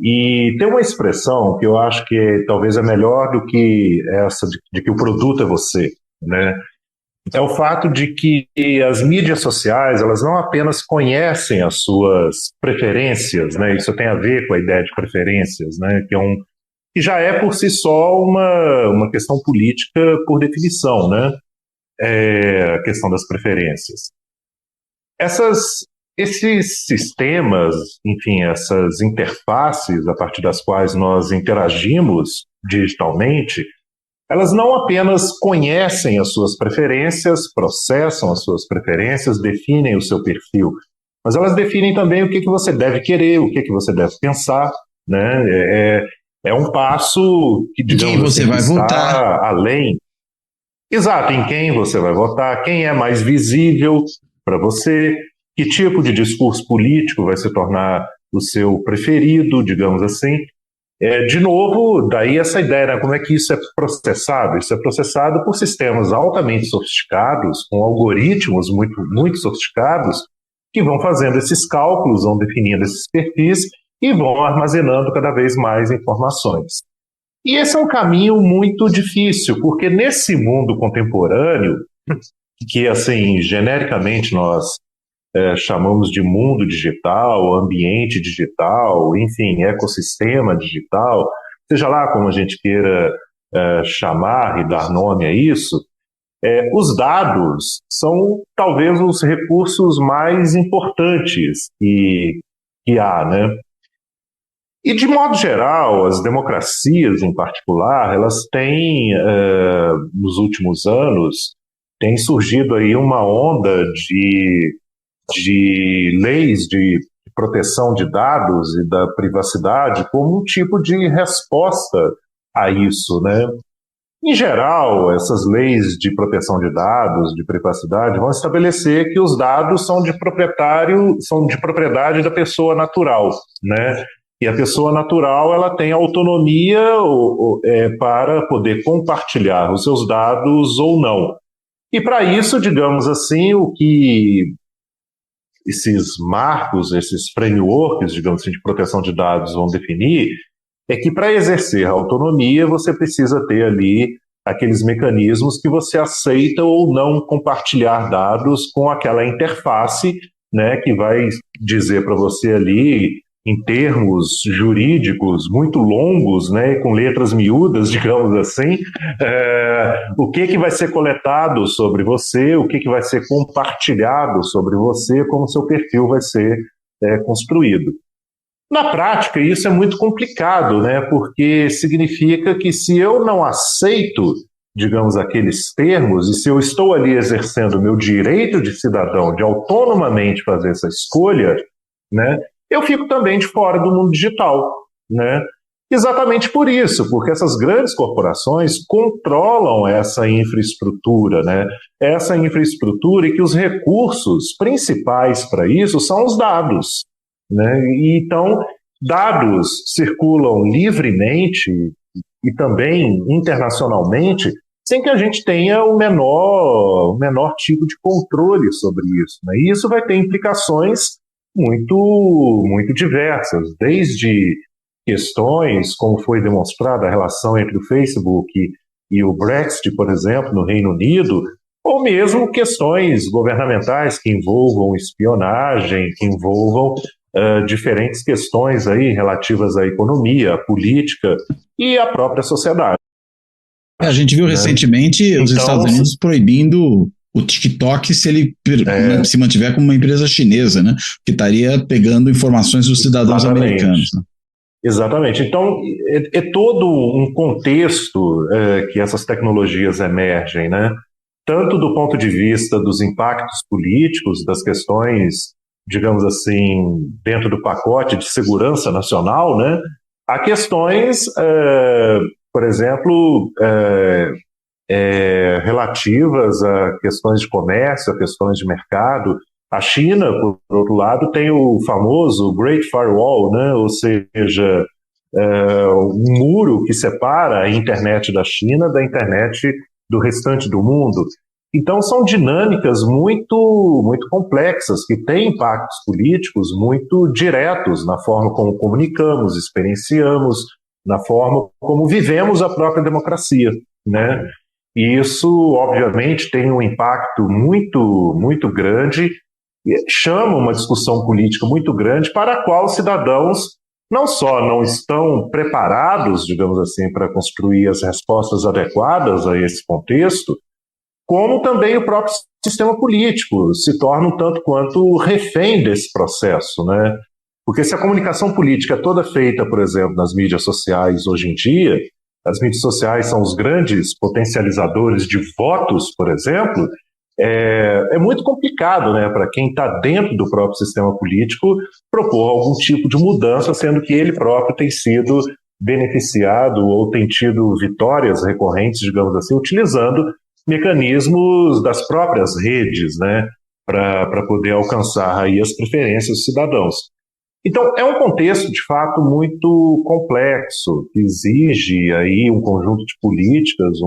E tem uma expressão que eu acho que talvez é melhor do que essa de que o produto é você, né? É o fato de que as mídias sociais, elas não apenas conhecem as suas preferências, né? Isso tem a ver com a ideia de preferências, né? Que já é por si só uma questão política por definição, né? A questão das preferências. Esses sistemas, enfim, essas interfaces a partir das quais nós interagimos digitalmente, elas não apenas conhecem as suas preferências, processam as suas preferências, definem o seu perfil, mas elas definem também o que você deve querer, o que você deve pensar, né? É um passo que, digamos, quem você vai está votar. além. Exato, em quem você vai votar, quem é mais visível para você, que tipo de discurso político vai se tornar o seu preferido, digamos assim. De novo, daí essa ideia, né? Como é que isso é processado? Isso é processado por sistemas altamente sofisticados, com algoritmos muito, muito sofisticados, que vão fazendo esses cálculos, vão definindo esses perfis e vão armazenando cada vez mais informações. E esse é um caminho muito difícil, porque nesse mundo contemporâneo, que assim, genericamente nós chamamos de mundo digital, ambiente digital, enfim, ecossistema digital, seja lá como a gente queira chamar e dar nome a isso, os dados são talvez os recursos mais importantes que há, né? E, de modo geral, as democracias, em particular, elas têm, nos últimos anos, tem surgido aí uma onda de leis de proteção de dados e da privacidade como um tipo de resposta a isso, né? Em geral, essas leis de proteção de dados, de privacidade, vão estabelecer que os dados são de propriedade da pessoa natural, né? E a pessoa natural, ela tem autonomia para poder compartilhar os seus dados ou não. E para isso, digamos assim, o que esses marcos, esses frameworks, digamos assim, de proteção de dados vão definir é que para exercer a autonomia você precisa ter ali aqueles mecanismos que você aceita ou não compartilhar dados com aquela interface, né, que vai dizer para você ali, em termos jurídicos muito longos, né, com letras miúdas, digamos assim, o que vai ser coletado sobre você, o que vai ser compartilhado sobre você, como seu perfil vai ser construído. Na prática, isso é muito complicado, né, porque significa que se eu não aceito, digamos, aqueles termos, e se eu estou ali exercendo o meu direito de cidadão de autonomamente fazer essa escolha, né, eu fico também de fora do mundo digital, né? Exatamente por isso, porque essas grandes corporações controlam essa infraestrutura, né? Essa infraestrutura e que os recursos principais para isso são os dados, né? E então, dados circulam livremente e também internacionalmente sem que a gente tenha o menor tipo de controle sobre isso, né? E isso vai ter implicações muito, muito diversas, desde questões, como foi demonstrada a relação entre o Facebook e o Brexit, por exemplo, no Reino Unido, ou mesmo questões governamentais que envolvam espionagem, que envolvam diferentes questões aí relativas à economia, à política e à própria sociedade. A gente viu recentemente os Estados Unidos proibindo o TikTok se ele se mantiver como uma empresa chinesa, né? Que estaria pegando informações dos cidadãos americanos. Né? Exatamente. Então, é todo um contexto que essas tecnologias emergem, né? Tanto do ponto de vista dos impactos políticos, das questões, digamos assim, dentro do pacote de segurança nacional, né? Há questões, por exemplo, relativas a questões de comércio, a questões de mercado. A China, por outro lado, tem o famoso Great Firewall, né? Ou seja, um muro que separa a internet da China da internet do restante do mundo. Então, são dinâmicas muito, muito complexas, que têm impactos políticos muito diretos na forma como comunicamos, experienciamos, na forma como vivemos a própria democracia, né? E isso, obviamente, tem um impacto muito, muito grande, chama uma discussão política muito grande para a qual os cidadãos não só não estão preparados, digamos assim, para construir as respostas adequadas a esse contexto, como também o próprio sistema político se torna um tanto quanto refém desse processo, né? Porque se a comunicação política é toda feita, por exemplo, nas mídias sociais hoje em dia, as mídias sociais são os grandes potencializadores de votos, por exemplo, é muito complicado, né, para quem está dentro do próprio sistema político propor algum tipo de mudança, sendo que ele próprio tem sido beneficiado ou tem tido vitórias recorrentes, digamos assim, utilizando mecanismos das próprias redes, né, para poder alcançar aí as preferências dos cidadãos. Então, é um contexto, de fato, muito complexo, que exige aí um conjunto de políticas,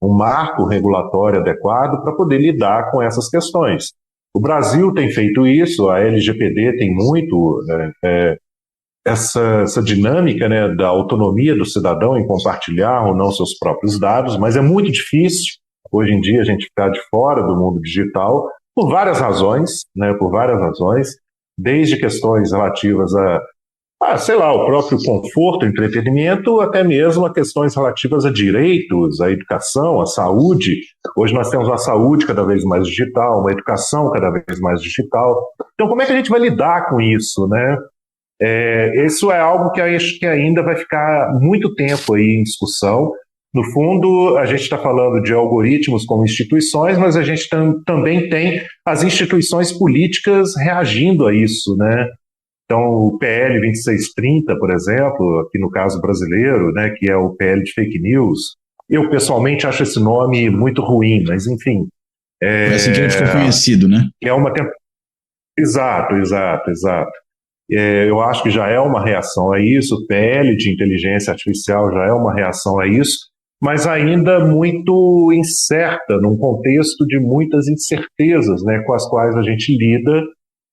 um marco regulatório adequado para poder lidar com essas questões. O Brasil tem feito isso, a LGPD tem muito essa dinâmica, né, da autonomia do cidadão em compartilhar ou não seus próprios dados, mas é muito difícil, hoje em dia, a gente ficar de fora do mundo digital, por várias razões, né, desde questões relativas sei lá, o próprio conforto, entretenimento, até mesmo a questões relativas a direitos, à educação, à saúde. Hoje nós temos uma saúde cada vez mais digital, uma educação cada vez mais digital. Então, como é que a gente vai lidar com isso, né? Isso é algo que eu acho que ainda vai ficar muito tempo aí em discussão. No fundo, a gente está falando de algoritmos como instituições, mas a gente também tem as instituições políticas reagindo a isso, né? Então, o PL 2630, por exemplo, aqui no caso brasileiro, né, que é o PL de fake news, eu pessoalmente acho esse nome muito ruim, mas enfim. É assim que ele ficou conhecido, né? É uma Exato. Eu acho que já é uma reação a isso, o PL de inteligência artificial já é uma reação a isso, mas ainda muito incerta, num contexto de muitas incertezas, né, com as quais a gente lida.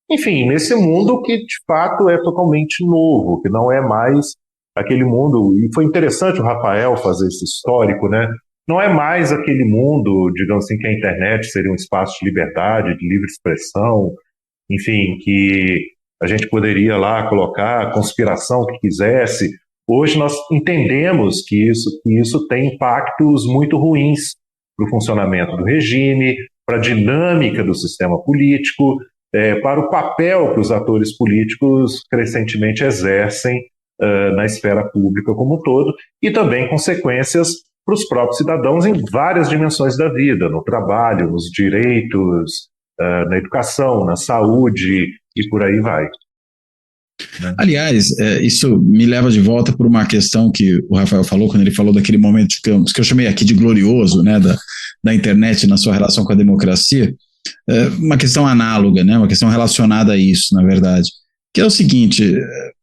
Enfim, nesse mundo que de fato é totalmente novo, que não é mais aquele mundo, e foi interessante o Rafael fazer esse histórico, né? Não é mais aquele mundo, digamos assim, que a internet seria um espaço de liberdade, de livre expressão, enfim, que a gente poderia lá colocar a conspiração que quisesse. Hoje nós entendemos que isso tem impactos muito ruins para o funcionamento do regime, para a dinâmica do sistema político, para o papel que os atores políticos crescentemente exercem na esfera pública como um todo, e também consequências para os próprios cidadãos em várias dimensões da vida, no trabalho, nos direitos, na educação, na saúde e por aí vai. Aliás, isso me leva de volta por uma questão que o Rafael falou, quando ele falou daquele momento de campos, que eu chamei aqui de glorioso, né, da internet na sua relação com a democracia. Uma questão análoga, né? Uma questão relacionada a isso, na verdade, que é o seguinte: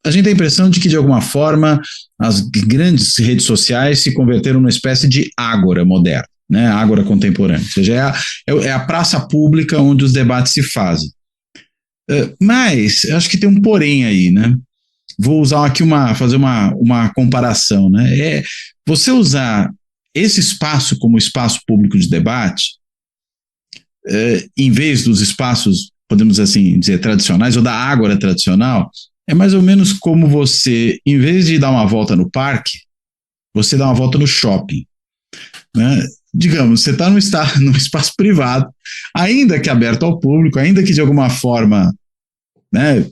a gente tem a impressão de que, de alguma forma, as grandes redes sociais se converteram numa espécie de ágora moderna, né? Ágora contemporânea, ou seja, é a praça pública onde os debates se fazem. Mas, acho que tem um porém aí, né? Vou usar aqui fazer uma comparação, né? Você usar esse espaço como espaço público de debate, em vez dos espaços, podemos assim dizer, tradicionais, ou da ágora tradicional, é mais ou menos como você, em vez de dar uma volta no parque, você dá uma volta no shopping, né? Digamos, você está num espaço privado, ainda que aberto ao público, ainda que de alguma forma, né,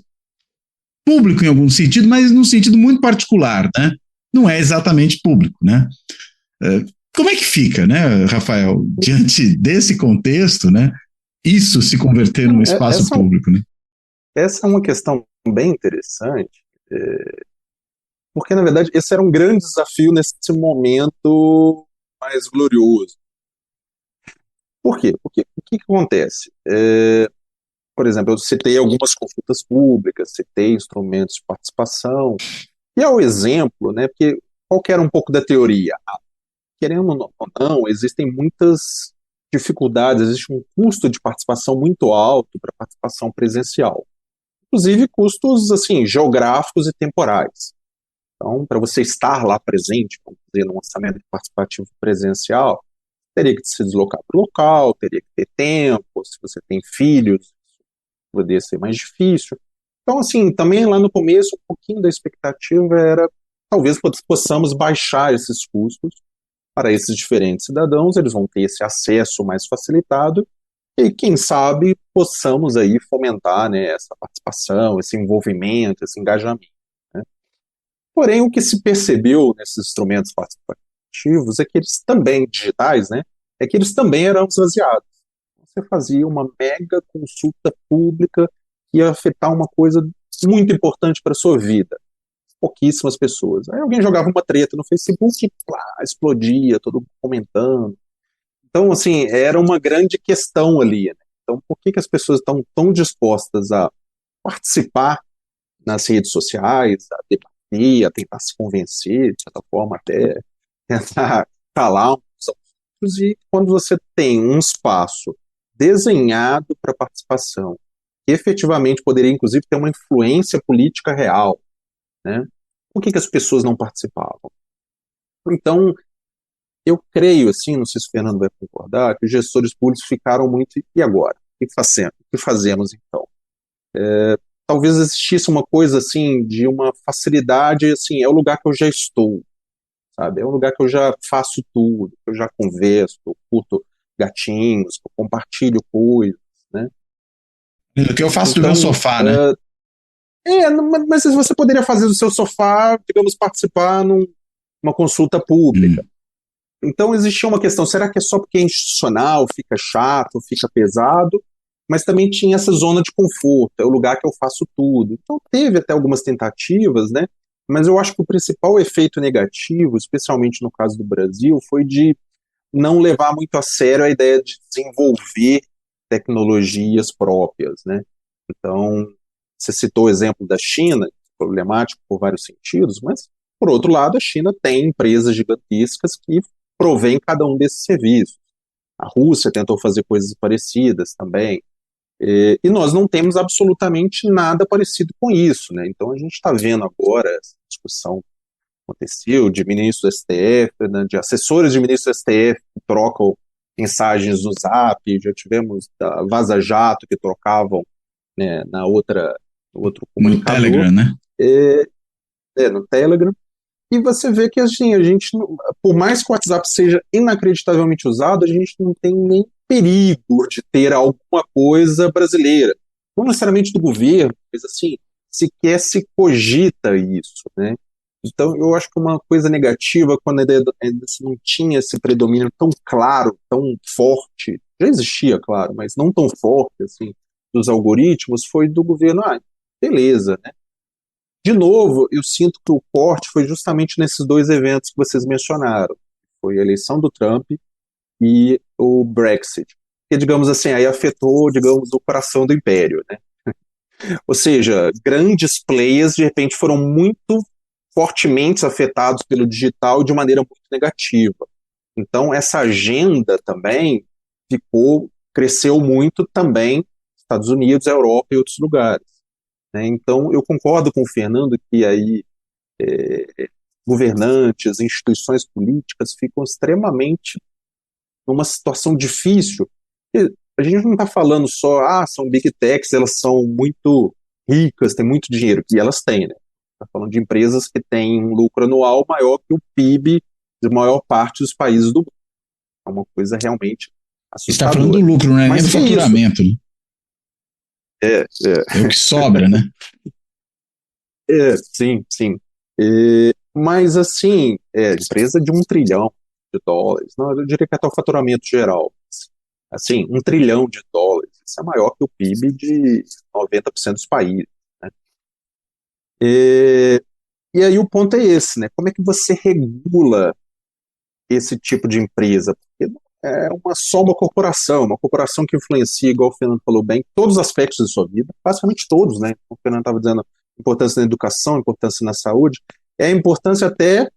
público em algum sentido, mas num sentido muito particular, né? Não é exatamente público, né? Como é que fica, né, Rafael, diante desse contexto, né? Isso se converter num espaço público, né? Essa é uma questão bem interessante, porque, na verdade, esse era um grande desafio nesse momento mais glorioso. Por quê? Porque o que acontece? Por exemplo, eu citei algumas consultas públicas, citei instrumentos de participação, e é o exemplo, né, porque qual que era um pouco da teoria? Querendo ou não, existem muitas dificuldades, existe um custo de participação muito alto para participação presencial, inclusive custos assim geográficos e temporais. Então, para você estar lá presente, vamos dizer, num orçamento participativo presencial, teria que se deslocar para o local, teria que ter tempo, se você tem filhos, poderia ser mais difícil. Então, assim, também lá no começo, um pouquinho da expectativa era, talvez possamos baixar esses custos para esses diferentes cidadãos, eles vão ter esse acesso mais facilitado, e quem sabe possamos aí fomentar, né, essa participação, esse envolvimento, esse engajamento, né? Porém, o que se percebeu nesses instrumentos participativos é que eles também, digitais, né, é que eles também eram esvaziados. Você fazia uma mega consulta pública que ia afetar uma coisa muito importante para a sua vida. Pouquíssimas pessoas. Aí alguém jogava uma treta no Facebook e plá, explodia, todo mundo comentando. Então, assim, era uma grande questão ali, né? Então, por que as pessoas estão tão dispostas a participar nas redes sociais, a debater, a tentar se convencer, de certa forma, até tentar calar uns aos outros, e quando você tem um espaço desenhado para participação, que efetivamente poderia, inclusive, ter uma influência política real, né? Por que as pessoas não participavam? Então, eu creio, assim, não sei se o Fernando vai concordar, que os gestores públicos ficaram muito, e agora? O que fazemos então? Talvez existisse uma coisa, assim, de uma facilidade, assim, é o lugar que eu já estou, sabe? É um lugar que eu já faço tudo, que eu já converso, que eu curto gatinhos, que eu compartilho coisas, né? O que eu faço do meu sofá, né? Mas você poderia fazer do seu sofá, digamos, participar numa consulta pública. Então existia uma questão, será que é só porque é institucional, fica chato, fica pesado? Mas também tinha essa zona de conforto, é o lugar que eu faço tudo. Então teve até algumas tentativas, né? Mas eu acho que o principal efeito negativo, especialmente no caso do Brasil, foi de não levar muito a sério a ideia de desenvolver tecnologias próprias, né? Então, você citou o exemplo da China, problemático por vários sentidos, mas, por outro lado, a China tem empresas gigantescas que provém cada um desses serviços. A Rússia tentou fazer coisas parecidas também. E nós não temos absolutamente nada parecido com isso, né? Então a gente está vendo agora essa discussão que aconteceu de ministros do STF, né, de assessores de ministros do STF que trocam mensagens no Zap, já tivemos da Vaza Jato que trocavam, né, no outro No comunicador. Telegram, né? No Telegram. E você vê que assim, a gente, por mais que o WhatsApp seja inacreditavelmente usado, a gente não tem nem perigo de ter alguma coisa brasileira. Não necessariamente do governo, mas assim, sequer se cogita isso, né? Então, eu acho que uma coisa negativa, quando ainda não tinha esse predomínio tão claro, tão forte, já existia, claro, mas não tão forte, assim, dos algoritmos, foi do governo, beleza, né? De novo, eu sinto que o corte foi justamente nesses dois eventos que vocês mencionaram. Foi a eleição do Trump e o Brexit. Que, digamos assim, aí afetou, digamos, o coração do império, né? Ou seja, grandes players, de repente, foram muito fortemente afetados pelo digital de maneira muito negativa. Então, essa agenda também cresceu muito também nos Estados Unidos, Europa e outros lugares, né? Então, eu concordo com o Fernando que aí governantes, instituições políticas ficam extremamente numa situação difícil. E a gente não está falando só, são big techs, elas são muito ricas, têm muito dinheiro, que elas têm, né? Está falando de empresas que têm um lucro anual maior que o PIB de maior parte dos países do mundo. É uma coisa realmente Você está assustadora. falando do lucro, não é nem Mas do que isso? faturamento, né? É o que sobra, né? Sim, sim. Mas, assim, empresa de US$ 1 trilhão, não, eu diria que até o faturamento geral. Assim, US$ 1 trilhão, isso é maior que o PIB de 90% dos países, né? E, e aí o ponto é esse, né? Como é que você regula esse tipo de empresa? Porque só uma corporação que influencia, igual o Fernando falou bem, todos os aspectos da sua vida, basicamente todos, né? O Fernando estava dizendo importância na educação, importância na saúde, importância até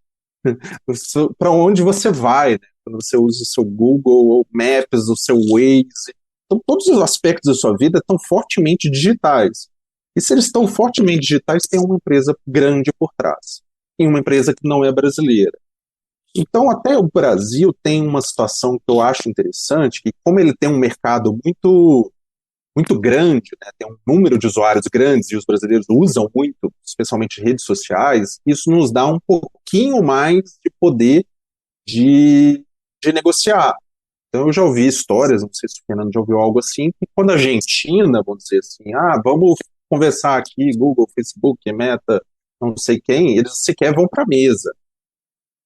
para onde você vai, né? Quando você usa o seu Google Maps, o seu Waze. Então, todos os aspectos da sua vida estão fortemente digitais. E se eles estão fortemente digitais, tem uma empresa grande por trás. E uma empresa que não é brasileira. Então, até o Brasil tem uma situação que eu acho interessante, que como ele tem um mercado muito muito grande, né, tem um número de usuários grandes e os brasileiros usam muito, especialmente redes sociais, isso nos dá um pouquinho mais de poder de negociar. Então eu já ouvi histórias, não sei se o Fernando já ouviu algo assim, que quando a Argentina, vamos dizer assim, vamos conversar aqui, Google, Facebook, Meta, não sei quem, eles sequer vão para a mesa.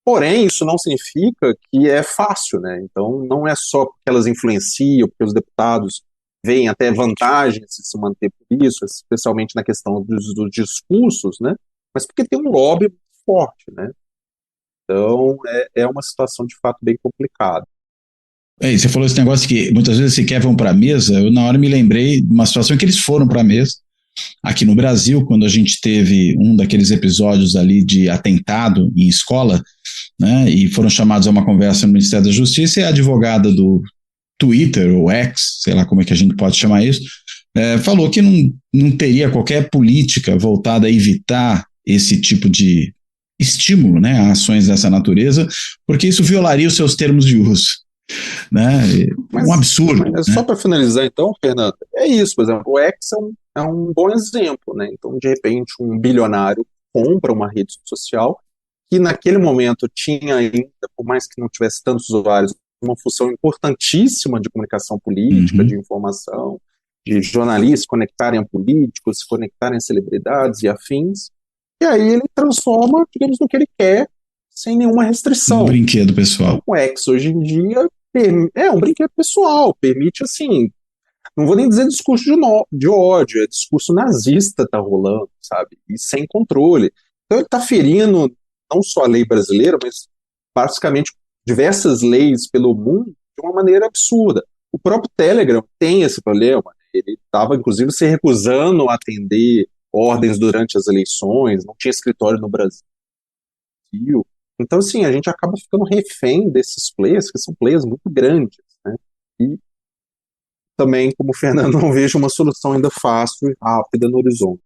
Porém, isso não significa que é fácil, né? Então, não é só porque elas influenciam, porque os deputados veem até vantagens de se manter por isso, especialmente na questão dos discursos, né? Mas porque tem um lobby muito forte, né? Então, é uma situação de fato bem complicada. E você falou esse negócio que muitas vezes sequer vão para a mesa. Eu, na hora, me lembrei de uma situação em que eles foram para a mesa. Aqui no Brasil, quando a gente teve um daqueles episódios ali de atentado em escola, né, e foram chamados a uma conversa no Ministério da Justiça, e a advogada do Twitter, ou X, sei lá como é que a gente pode chamar isso, falou que não teria qualquer política voltada a evitar esse tipo de estímulo, né, a ações dessa natureza, porque isso violaria os seus termos de uso. Né? Um absurdo. Mas só para finalizar, então, Fernando, é isso, por exemplo, o X é um bom exemplo, né? Então, de repente, um bilionário compra uma rede social que naquele momento tinha ainda, por mais que não tivesse tantos usuários, uma função importantíssima de comunicação política, de informação, de jornalistas se conectarem a políticos, se conectarem a celebridades e afins, e aí ele transforma, digamos, no que ele quer, sem nenhuma restrição. Um brinquedo pessoal. Então, o X, hoje em dia, é um brinquedo pessoal, permite, assim, não vou nem dizer discurso de ódio, é discurso nazista tá rolando, sabe, e sem controle. Então ele tá ferindo não só a lei brasileira, mas basicamente diversas leis pelo mundo de uma maneira absurda. O próprio Telegram tem esse problema, ele estava inclusive se recusando a atender ordens durante as eleições, não tinha escritório no Brasil. Então, assim, a gente acaba ficando refém desses players, que são players muito grandes, né? E também, como o Fernando, não vejo uma solução ainda fácil e rápida no horizonte.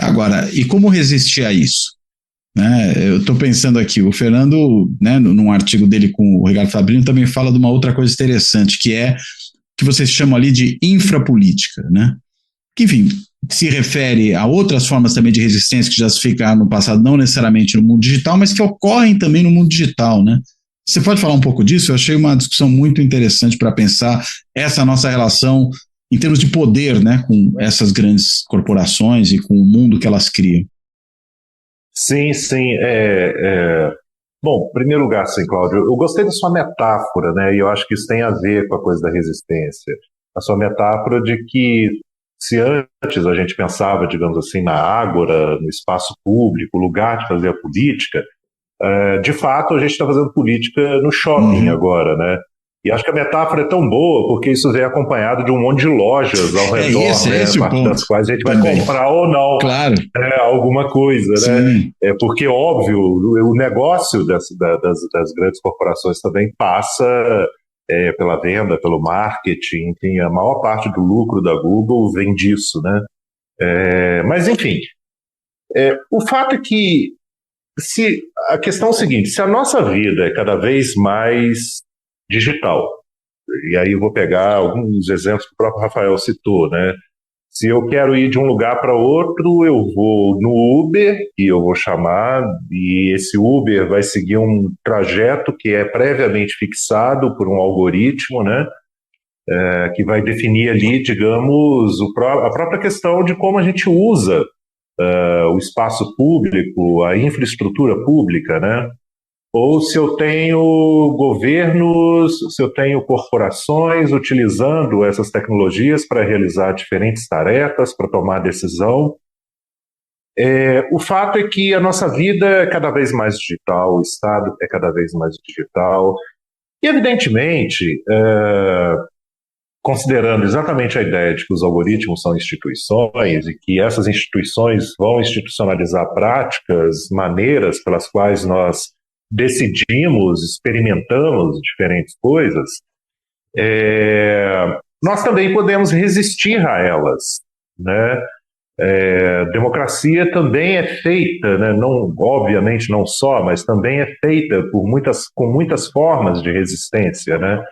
Agora, e como resistir a isso? Né? Eu estou pensando aqui, o Fernando, né, num artigo dele com o Ricardo Fabrino, também fala de uma outra coisa interessante, que é que vocês chamam ali de infrapolítica, né? Que, enfim, se refere a outras formas também de resistência que já se ficaram no passado, não necessariamente no mundo digital, mas que ocorrem também no mundo digital, né? Você pode falar um pouco disso? Eu achei uma discussão muito interessante para pensar essa nossa relação em termos de poder, né, com essas grandes corporações e com o mundo que elas criam. Sim, sim. Bom, em primeiro lugar, sim, Cláudio, eu gostei da sua metáfora, né? E eu acho que isso tem a ver com a coisa da resistência. A sua metáfora de que se antes a gente pensava, digamos assim, na ágora, no espaço público, lugar de fazer a política, de fato a gente está fazendo política no shopping agora, né? E acho que a metáfora é tão boa porque isso vem acompanhado de um monte de lojas ao redor, né, a partir das quais a gente vai comprar ou não alguma coisa, né? Porque, óbvio, o negócio das grandes corporações também passa pela venda, pelo marketing, enfim, a maior parte do lucro da Google vem disso, né? Mas, enfim, o fato é que a questão é o seguinte, se a nossa vida é cada vez mais digital, e aí eu vou pegar alguns exemplos que o próprio Rafael citou, né? Se eu quero ir de um lugar para outro, eu vou no Uber, e eu vou chamar, e esse Uber vai seguir um trajeto que é previamente fixado por um algoritmo, né? Que vai definir ali, digamos, a própria questão de como a gente usa o espaço público, a infraestrutura pública, né? Ou se eu tenho governos, se eu tenho corporações utilizando essas tecnologias para realizar diferentes tarefas, para tomar decisão. O fato é que a nossa vida é cada vez mais digital, o Estado é cada vez mais digital, e evidentemente, considerando exatamente a ideia de que os algoritmos são instituições e que essas instituições vão institucionalizar práticas, maneiras pelas quais nós decidimos, experimentamos diferentes coisas, nós também podemos resistir a elas, né? Democracia também é feita, né, não, obviamente não só, mas também é feita com muitas formas de resistência, né?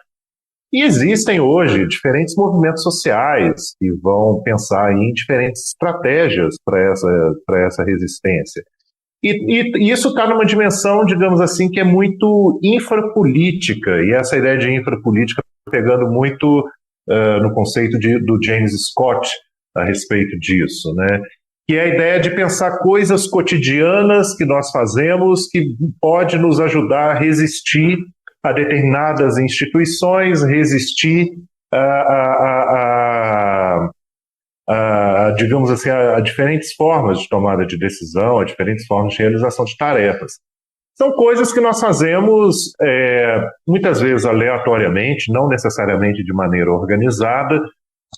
E existem hoje diferentes movimentos sociais que vão pensar em diferentes estratégias para essa resistência. E isso está numa dimensão, digamos assim, que é muito infrapolítica, e essa ideia de infrapolítica pegando muito no conceito do James Scott a respeito disso, né? Que é a ideia de pensar coisas cotidianas que nós fazemos que pode nos ajudar a resistir a determinadas instituições, resistir digamos assim, a diferentes formas de tomada de decisão, a diferentes formas de realização de tarefas. São coisas que nós fazemos muitas vezes aleatoriamente, não necessariamente de maneira organizada,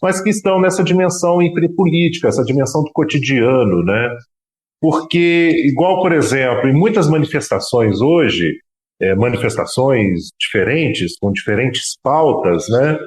mas que estão nessa dimensão infrapolítica, essa dimensão do cotidiano, né? Porque, igual, por exemplo, em muitas manifestações hoje, manifestações diferentes, com diferentes pautas, né?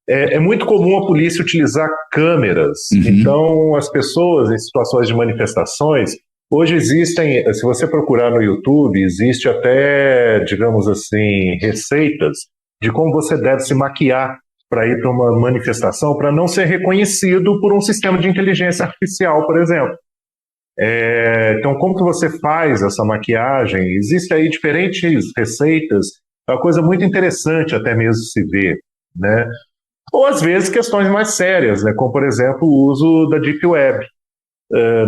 É muito comum a polícia utilizar câmeras. Então, as pessoas em situações de manifestações, hoje existem, se você procurar no YouTube, existe até, digamos assim, receitas de como você deve se maquiar para ir para uma manifestação, para não ser reconhecido por um sistema de inteligência artificial, por exemplo. Então, como que você faz essa maquiagem? Existem aí diferentes receitas, é uma coisa muito interessante até mesmo se ver, né? Ou, às vezes, questões mais sérias, né? Como, por exemplo, o uso da Deep Web.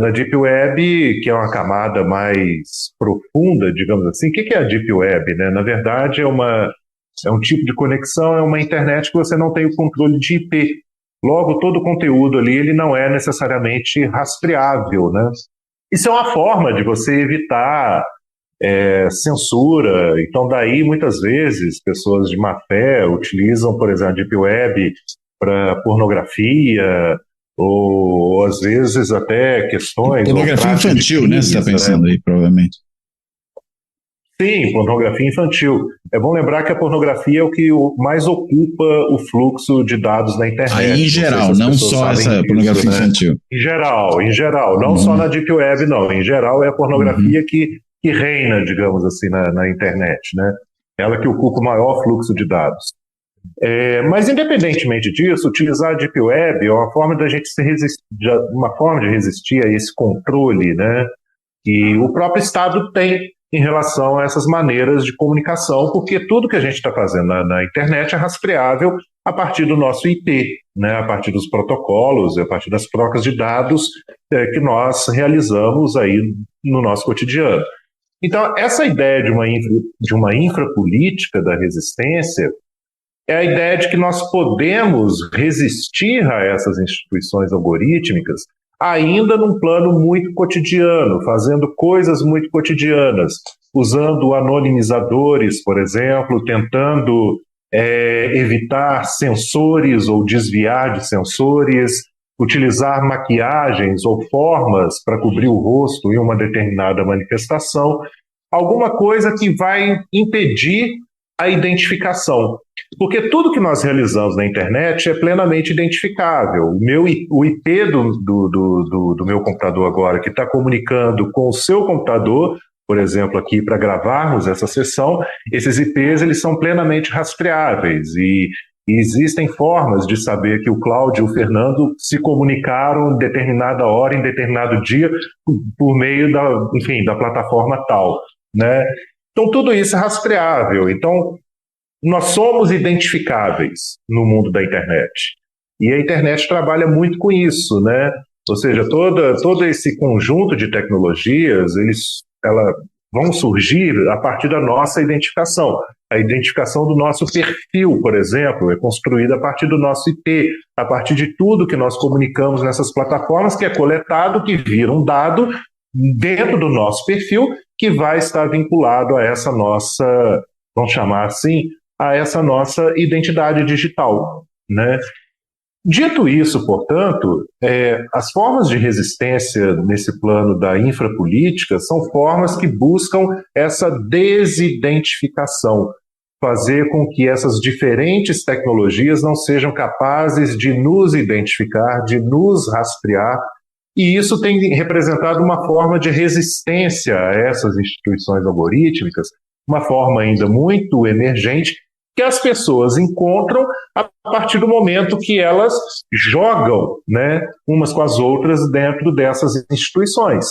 Na Deep Web, que é uma camada mais profunda, digamos assim. O que é a Deep Web, né? Na verdade, é um tipo de conexão, é uma internet que você não tem o controle de IP. Logo, todo o conteúdo ali ele não é necessariamente rastreável, né? Isso é uma forma de você evitar censura. Então, daí, muitas vezes, pessoas de má fé utilizam, por exemplo, a Deep Web para pornografia, ou às vezes até questões... Pornografia infantil, né? Você está pensando aí, provavelmente. Sim, pornografia infantil. É bom lembrar que a pornografia é o que mais ocupa o fluxo de dados na internet. Aí, em geral, não só essa pornografia infantil. Em geral, não só na Deep Web, não. Em geral, é a pornografia que reina, digamos assim, na internet, né? Ela que ocupa o maior fluxo de dados. Mas, independentemente disso, utilizar a Deep Web é uma forma da gente uma forma de resistir a esse controle, né? Que o próprio Estado tem em relação a essas maneiras de comunicação, porque tudo que a gente está fazendo na internet é rastreável a partir do nosso IP, né, a partir dos protocolos, a partir das trocas de dados que nós realizamos aí no nosso cotidiano. Então, essa ideia de uma infrapolítica da resistência é a ideia de que nós podemos resistir a essas instituições algorítmicas ainda num plano muito cotidiano, fazendo coisas muito cotidianas, usando anonimizadores, por exemplo, tentando evitar sensores ou desviar de sensores, utilizar maquiagens ou formas para cobrir o rosto em uma determinada manifestação, alguma coisa que vai impedir a identificação. Porque tudo que nós realizamos na internet é plenamente identificável. O IP do meu computador agora, que está comunicando com o seu computador, por exemplo, aqui para gravarmos essa sessão, esses IPs eles são plenamente rastreáveis e existem formas de saber que o Cláudio e o Fernando se comunicaram em determinada hora, em determinado dia, por meio da plataforma tal, né? Então, tudo isso é rastreável. Então, nós somos identificáveis no mundo da internet. E a internet trabalha muito com isso, né? Ou seja, todo esse conjunto de tecnologias, ela vão surgir a partir da nossa identificação. A identificação do nosso perfil, por exemplo, é construída a partir do nosso IP, a partir de tudo que nós comunicamos nessas plataformas, que é coletado, que vira um dado dentro do nosso perfil, que vai estar vinculado a essa nossa, vamos chamar assim, a essa nossa identidade digital, né? Dito isso, portanto, as formas de resistência nesse plano da infrapolítica são formas que buscam essa desidentificação, fazer com que essas diferentes tecnologias não sejam capazes de nos identificar, de nos rastrear, e isso tem representado uma forma de resistência a essas instituições algorítmicas, uma forma ainda muito emergente, que as pessoas encontram a partir do momento que elas jogam, né, umas com as outras dentro dessas instituições.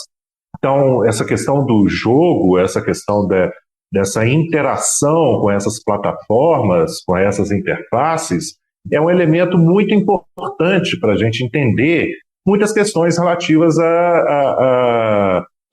Então, essa questão do jogo, essa questão dessa interação com essas plataformas, com essas interfaces, é um elemento muito importante para a gente entender muitas questões relativas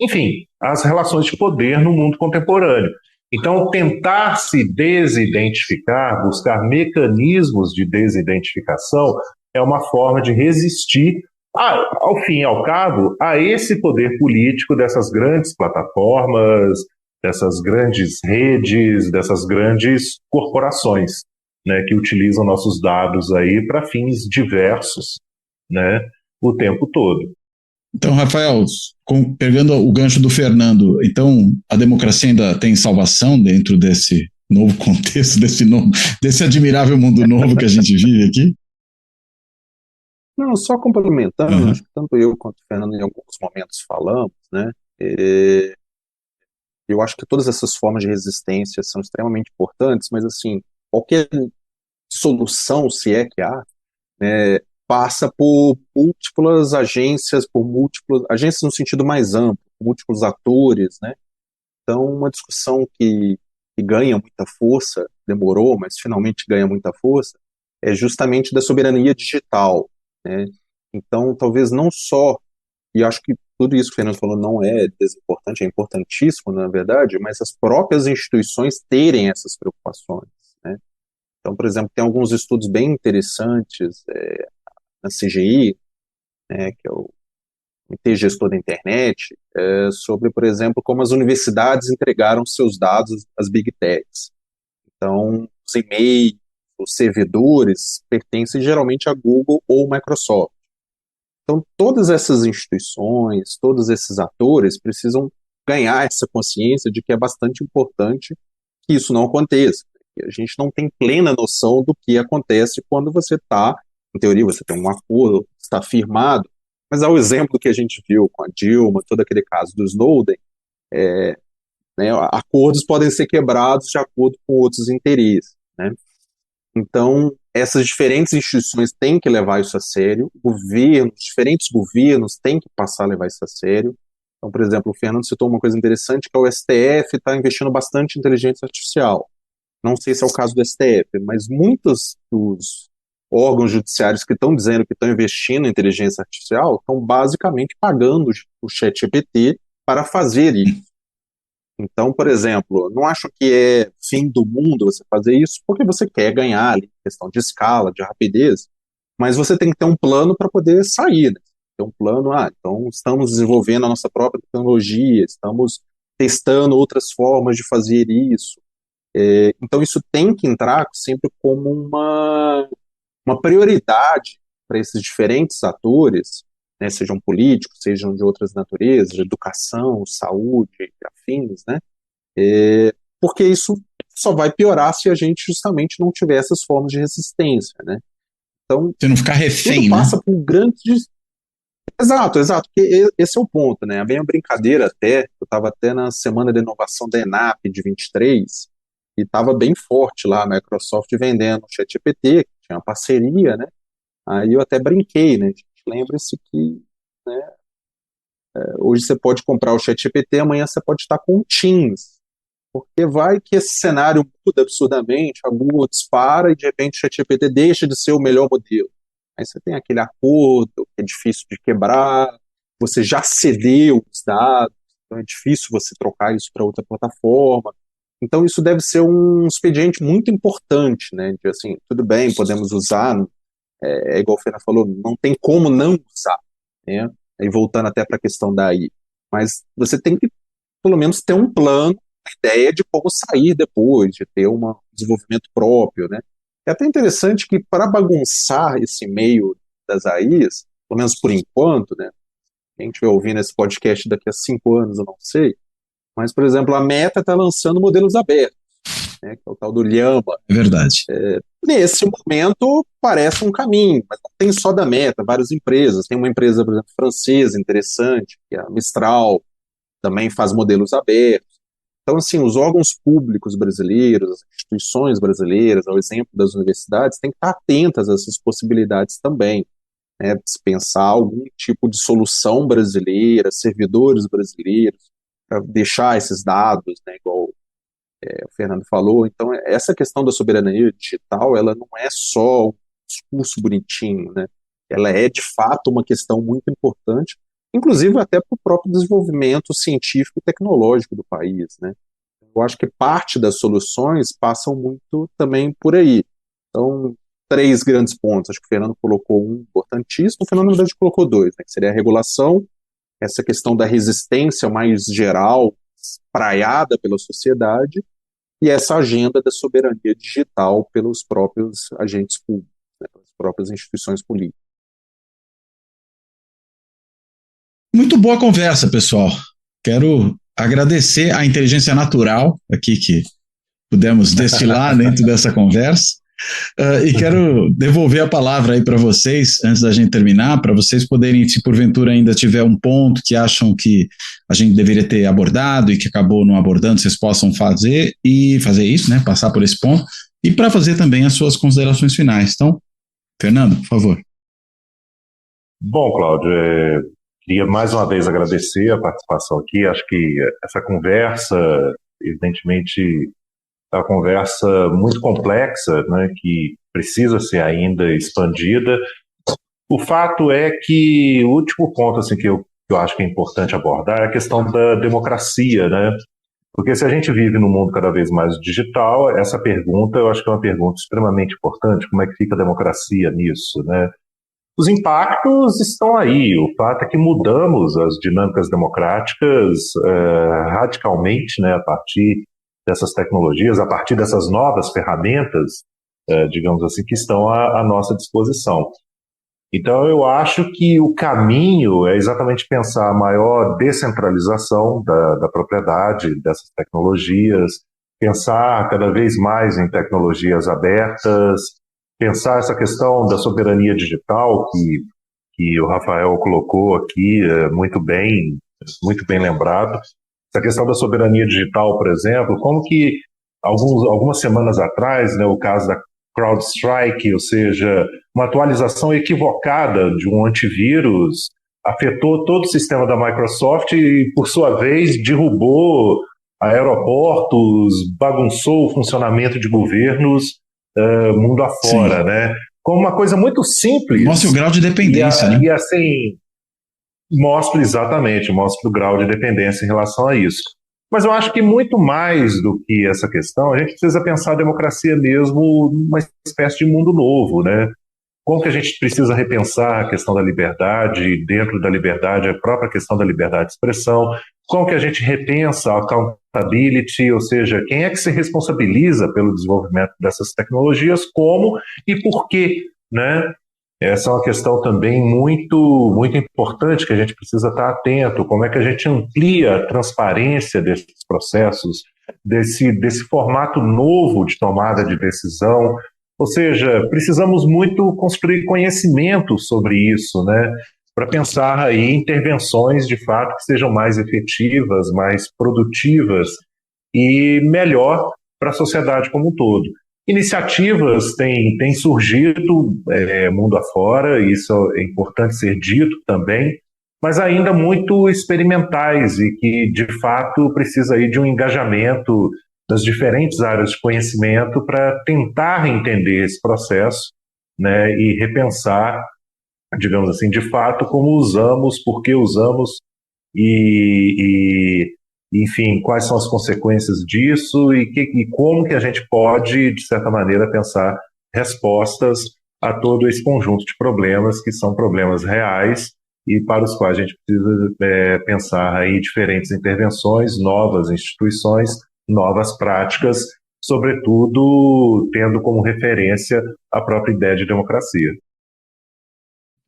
enfim, às relações de poder no mundo contemporâneo. Então, tentar se desidentificar, buscar mecanismos de desidentificação, é uma forma de resistir, ao fim e ao cabo, a esse poder político dessas grandes plataformas, dessas grandes redes, dessas grandes corporações, né, que utilizam nossos dados aí para fins diversos, né, o tempo todo. Então, Rafael, pegando o gancho do Fernando, então a democracia ainda tem salvação dentro desse novo contexto, desse admirável mundo novo que a gente vive aqui? Não, só complementando, acho que tanto eu quanto o Fernando em alguns momentos falamos, né? Eu acho que todas essas formas de resistência são extremamente importantes, mas assim, qualquer solução, se é que há, né, passa por múltiplas agências, agências no sentido mais amplo, múltiplos atores, né? Então, uma discussão que ganha muita força, demorou, mas finalmente ganha muita força, é justamente da soberania digital, né? Então, talvez não só, e acho que tudo isso que o Fernando falou não é desimportante, é importantíssimo, na verdade, mas as próprias instituições terem essas preocupações, né? Então, por exemplo, tem alguns estudos bem interessantes, na CGI, né, que é o Comitê Gestor da Internet, sobre, por exemplo, como as universidades entregaram seus dados às Big Techs. Então, os e-mails, os servidores pertencem geralmente a Google ou Microsoft. Então, todas essas instituições, todos esses atores precisam ganhar essa consciência de que é bastante importante que isso não aconteça. A gente não tem plena noção do que acontece quando você está, em teoria, você tem um acordo, está firmado, mas ao exemplo que a gente viu com a Dilma, todo aquele caso do Snowden, né, acordos podem ser quebrados de acordo com outros interesses, né? Então, essas diferentes instituições têm que levar isso a sério, diferentes governos têm que passar a levar isso a sério. Então, por exemplo, o Fernando citou uma coisa interessante, que é o STF está investindo bastante em inteligência artificial. Não sei se é o caso do STF, mas muitos dos órgãos judiciários que estão dizendo que estão investindo em inteligência artificial estão basicamente pagando o ChatGPT para fazer isso. Então, por exemplo, não acho que é fim do mundo você fazer isso, porque você quer ganhar ali, questão de escala, de rapidez, mas você tem que ter um plano para poder sair, né? Ter um plano, então estamos desenvolvendo a nossa própria tecnologia, estamos testando outras formas de fazer isso. Então isso tem que entrar sempre como uma prioridade para esses diferentes atores, né, sejam políticos, sejam de outras naturezas, de educação, saúde, afins, né, porque isso só vai piorar se a gente justamente não tiver essas formas de resistência, né. Então, você não ficar refém, tudo passa né? por grandes... Exato, porque esse é o ponto, né, bem a brincadeira até, eu estava até na semana de inovação da ENAP de 23, e estava bem forte lá a Microsoft vendendo o ChatGPT, tinha uma parceria, né? Aí eu até brinquei, né? Lembre-se que, né, hoje você pode comprar o ChatGPT, amanhã você pode estar com o Teams, porque vai que esse cenário muda absurdamente, a Google dispara e de repente o ChatGPT deixa de ser o melhor modelo. Aí você tem aquele acordo que é difícil de quebrar, você já cedeu os dados, então é difícil você trocar isso para outra plataforma. Então isso deve ser um expediente muito importante, né? De assim, tudo bem, podemos usar, igual o Fernando falou, não tem como não usar, né? Aí voltando até para a questão da AI, mas você tem que pelo menos ter um plano, uma ideia de como sair depois, de ter um desenvolvimento próprio, né? É até interessante que para bagunçar esse meio das AIs, pelo menos por enquanto, né? Quem estiver ouvindo esse podcast daqui a 5 anos, eu não sei, mas, por exemplo, a Meta está lançando modelos abertos, né, que é o tal do Llama. É verdade. Nesse momento, parece um caminho, mas não tem só da Meta, várias empresas. Tem uma empresa, por exemplo, francesa interessante, que é a Mistral, também faz modelos abertos. Então, assim, os órgãos públicos brasileiros, as instituições brasileiras, ao exemplo das universidades, têm que estar atentas a essas possibilidades também, né, se pensar algum tipo de solução brasileira, servidores brasileiros, para deixar esses dados, né, igual o Fernando falou. Então, essa questão da soberania digital, ela não é só um discurso bonitinho, né? Ela é, de fato, uma questão muito importante, inclusive até para o próprio desenvolvimento científico e tecnológico do país, né? Eu acho que parte das soluções passam muito também por aí. Então, 3 grandes pontos. Acho que o Fernando colocou um importantíssimo, o Fernando, na verdade, colocou 2, né? Que seria a regulação, essa questão da resistência mais geral, espraiada pela sociedade, e essa agenda da soberania digital pelos próprios agentes públicos, né, pelas próprias instituições políticas. Muito boa conversa, pessoal. Quero agradecer a inteligência natural aqui que pudemos destilar dentro dessa conversa. E quero devolver a palavra aí para vocês, antes da gente terminar, para vocês poderem, se porventura ainda tiver um ponto que acham que a gente deveria ter abordado e que acabou não abordando, vocês possam fazer isso, né? Passar por esse ponto, e para fazer também as suas considerações finais. Então, Fernando, por favor. Bom, Cláudio, queria mais uma vez agradecer a participação aqui. Acho que essa conversa, evidentemente, é uma conversa muito complexa, né, que precisa ser ainda expandida. O fato é que o último ponto assim, que eu acho que é importante abordar é a questão da democracia, né? Porque se a gente vive num mundo cada vez mais digital, essa pergunta eu acho que é uma pergunta extremamente importante. Como é que fica a democracia nisso, né? Os impactos estão aí. O fato é que mudamos as dinâmicas democráticas radicalmente, né, a partir dessas tecnologias, a partir dessas novas ferramentas, digamos assim, que estão à nossa disposição. Então, eu acho que o caminho é exatamente pensar a maior descentralização da propriedade dessas tecnologias, pensar cada vez mais em tecnologias abertas, pensar essa questão da soberania digital que o Rafael colocou aqui muito bem lembrado. Essa questão da soberania digital, por exemplo, como que algumas semanas atrás, né, o caso da CrowdStrike, ou seja, uma atualização equivocada de um antivírus, afetou todo o sistema da Microsoft e, por sua vez, derrubou aeroportos, bagunçou o funcionamento de governos mundo afora, sim, né? Como uma coisa muito simples. Mostra o grau de dependência, né? E assim, mostra o grau de dependência em relação a isso. Mas eu acho que muito mais do que essa questão, a gente precisa pensar a democracia mesmo numa espécie de mundo novo, né? Como que a gente precisa repensar a questão da liberdade, dentro da liberdade, a própria questão da liberdade de expressão, como que a gente repensa a accountability, ou seja, quem é que se responsabiliza pelo desenvolvimento dessas tecnologias, como e por quê, né? Essa é uma questão também muito, muito importante que a gente precisa estar atento. Como é que a gente amplia a transparência desses processos, desse formato novo de tomada de decisão? Ou seja, precisamos muito construir conhecimento sobre isso, né? Para pensar aí em intervenções de fato que sejam mais efetivas, mais produtivas e melhor para a sociedade como um todo. Iniciativas têm surgido mundo afora, isso é importante ser dito também, mas ainda muito experimentais e que, de fato, precisa aí de um engajamento das diferentes áreas de conhecimento para tentar entender esse processo né, e repensar, digamos assim, de fato, como usamos, por que usamos enfim, quais são as consequências disso e como que a gente pode, de certa maneira, pensar respostas a todo esse conjunto de problemas que são problemas reais e para os quais a gente precisa pensar aí diferentes intervenções, novas instituições, novas práticas, sobretudo tendo como referência a própria ideia de democracia.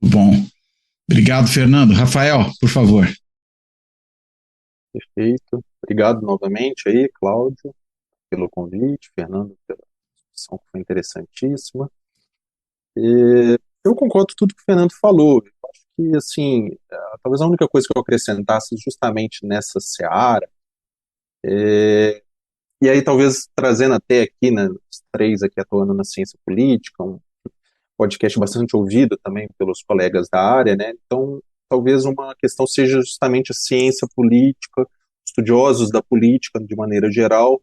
Bom, obrigado, Fernando. Rafael, por favor. Perfeito. Obrigado novamente aí, Cláudio, pelo convite, Fernando, pela discussão que foi interessantíssima. Eu concordo com tudo que o Fernando falou. Eu acho que, assim, talvez a única coisa que eu acrescentasse justamente nessa seara, e aí talvez trazendo até aqui, né, os três aqui atuando na ciência política, um podcast bastante ouvido também pelos colegas da área, né, então talvez uma questão seja justamente a ciência política, estudiosos da política de maneira geral,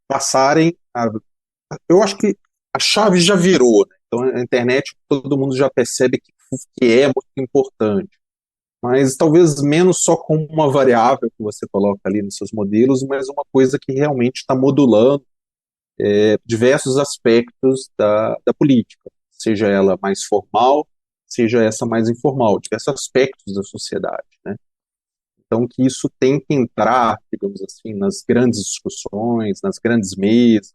passarem eu acho que a chave já virou, né? Então a internet todo mundo já percebe que é muito importante, mas talvez menos só como uma variável que você coloca ali nos seus modelos, mas uma coisa que realmente está modulando diversos aspectos da política, seja ela mais formal, seja essa mais informal, diversos aspectos da sociedade, né? Então, que isso tem que entrar, digamos assim, nas grandes discussões, nas grandes mesas,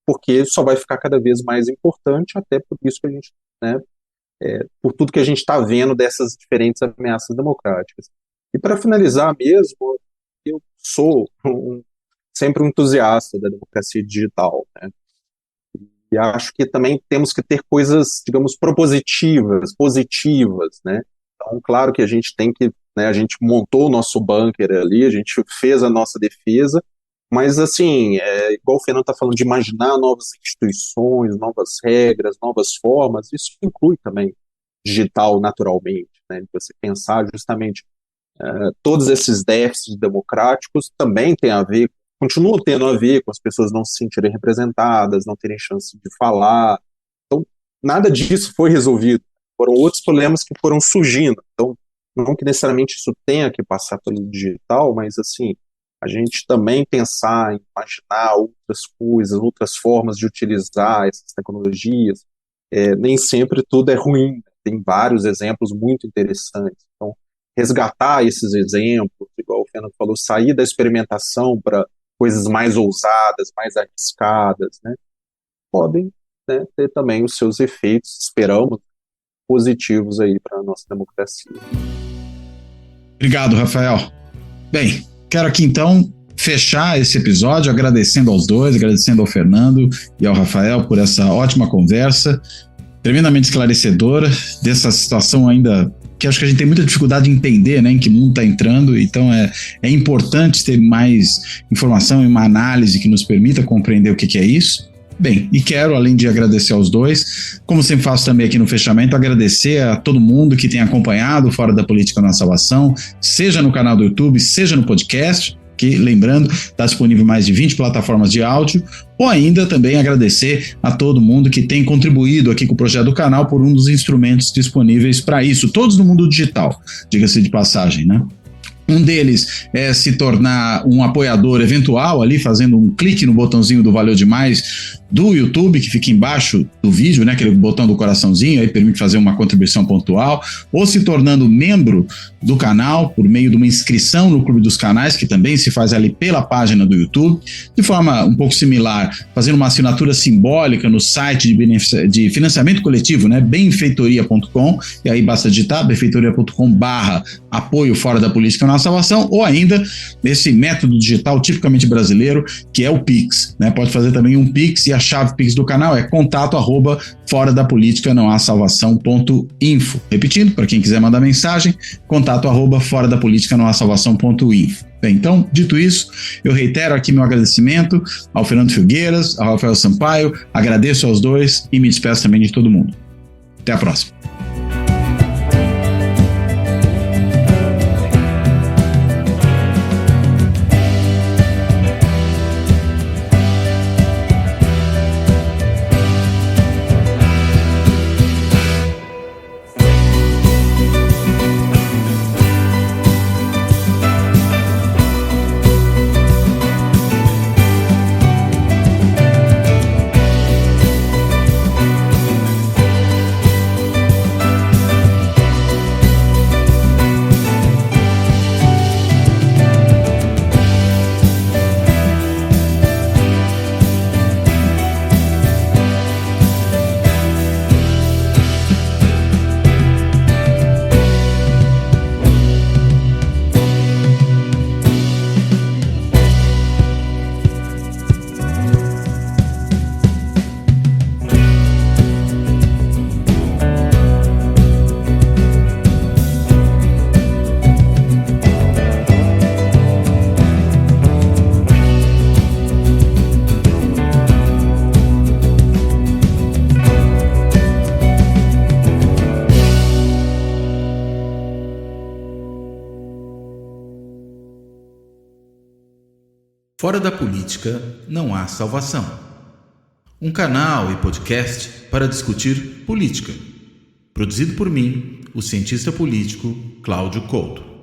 porque só vai ficar cada vez mais importante, até por isso que a gente, né, por tudo que a gente está vendo dessas diferentes ameaças democráticas. E para finalizar mesmo, eu sou sempre um entusiasta da democracia digital, né? E acho que também temos que ter coisas, digamos, propositivas, positivas, né? Então, claro que a gente tem que, né, a gente montou o nosso bunker ali, a gente fez a nossa defesa, mas, assim, igual o Fernando está falando de imaginar novas instituições, novas regras, novas formas, isso inclui também digital naturalmente, né? De você pensar justamente todos esses déficits democráticos também tem a ver, continuam tendo a ver com as pessoas não se sentirem representadas, não terem chance de falar. Então, nada disso foi resolvido. Foram outros problemas que foram surgindo. Então, não que necessariamente isso tenha que passar pelo digital, mas, assim, a gente também pensar em imaginar outras coisas, outras formas de utilizar essas tecnologias. Nem sempre tudo é ruim. Tem vários exemplos muito interessantes. Então, resgatar esses exemplos, igual o Fernando falou, sair da experimentação para coisas mais ousadas, mais arriscadas, né, podem, né, ter também os seus efeitos, esperamos, positivos aí para a nossa democracia. Obrigado, Rafael. Bem, quero aqui então fechar esse episódio agradecendo aos dois, agradecendo ao Fernando e ao Rafael por essa ótima conversa, tremendamente esclarecedora dessa situação ainda que acho que a gente tem muita dificuldade de entender, né, em que mundo está entrando, então é importante ter mais informação e uma análise que nos permita compreender o que é isso. Bem, e quero, além de agradecer aos dois, como sempre faço também aqui no fechamento, agradecer a todo mundo que tem acompanhado Fora da Política Não Há Salvação, seja no canal do YouTube, seja no podcast, que, lembrando, está disponível em mais de 20 plataformas de áudio, ou ainda também agradecer a todo mundo que tem contribuído aqui com o projeto do canal por um dos instrumentos disponíveis para isso, todos no mundo digital, diga-se de passagem, né? Um deles é se tornar um apoiador eventual ali, fazendo um clique no botãozinho do Valeu Demais do YouTube, que fica embaixo do vídeo, né, aquele botão do coraçãozinho, aí permite fazer uma contribuição pontual, ou se tornando membro do canal por meio de uma inscrição no Clube dos Canais, que também se faz ali pela página do YouTube, de forma um pouco similar, fazendo uma assinatura simbólica no site de financiamento coletivo, né, benfeitoria.com, e aí basta digitar benfeitoria.com/apoio Fora da Política Não Há Salvação, ou ainda esse método digital tipicamente brasileiro, que é o Pix, né? Pode fazer também um Pix, e a chave Pix do canal é contato@foradapoliticanãohasalvação.info. Repetindo, para quem quiser mandar mensagem, contato@foradapoliticanãohasalvação.info. Bem, então, dito isso, eu reitero aqui meu agradecimento ao Fernando Filgueiras, ao Rafael Sampaio, agradeço aos dois e me despeço também de todo mundo. Até a próxima. Fora da política não há salvação. Um canal e podcast para discutir política. Produzido por mim, o cientista político Cláudio Couto.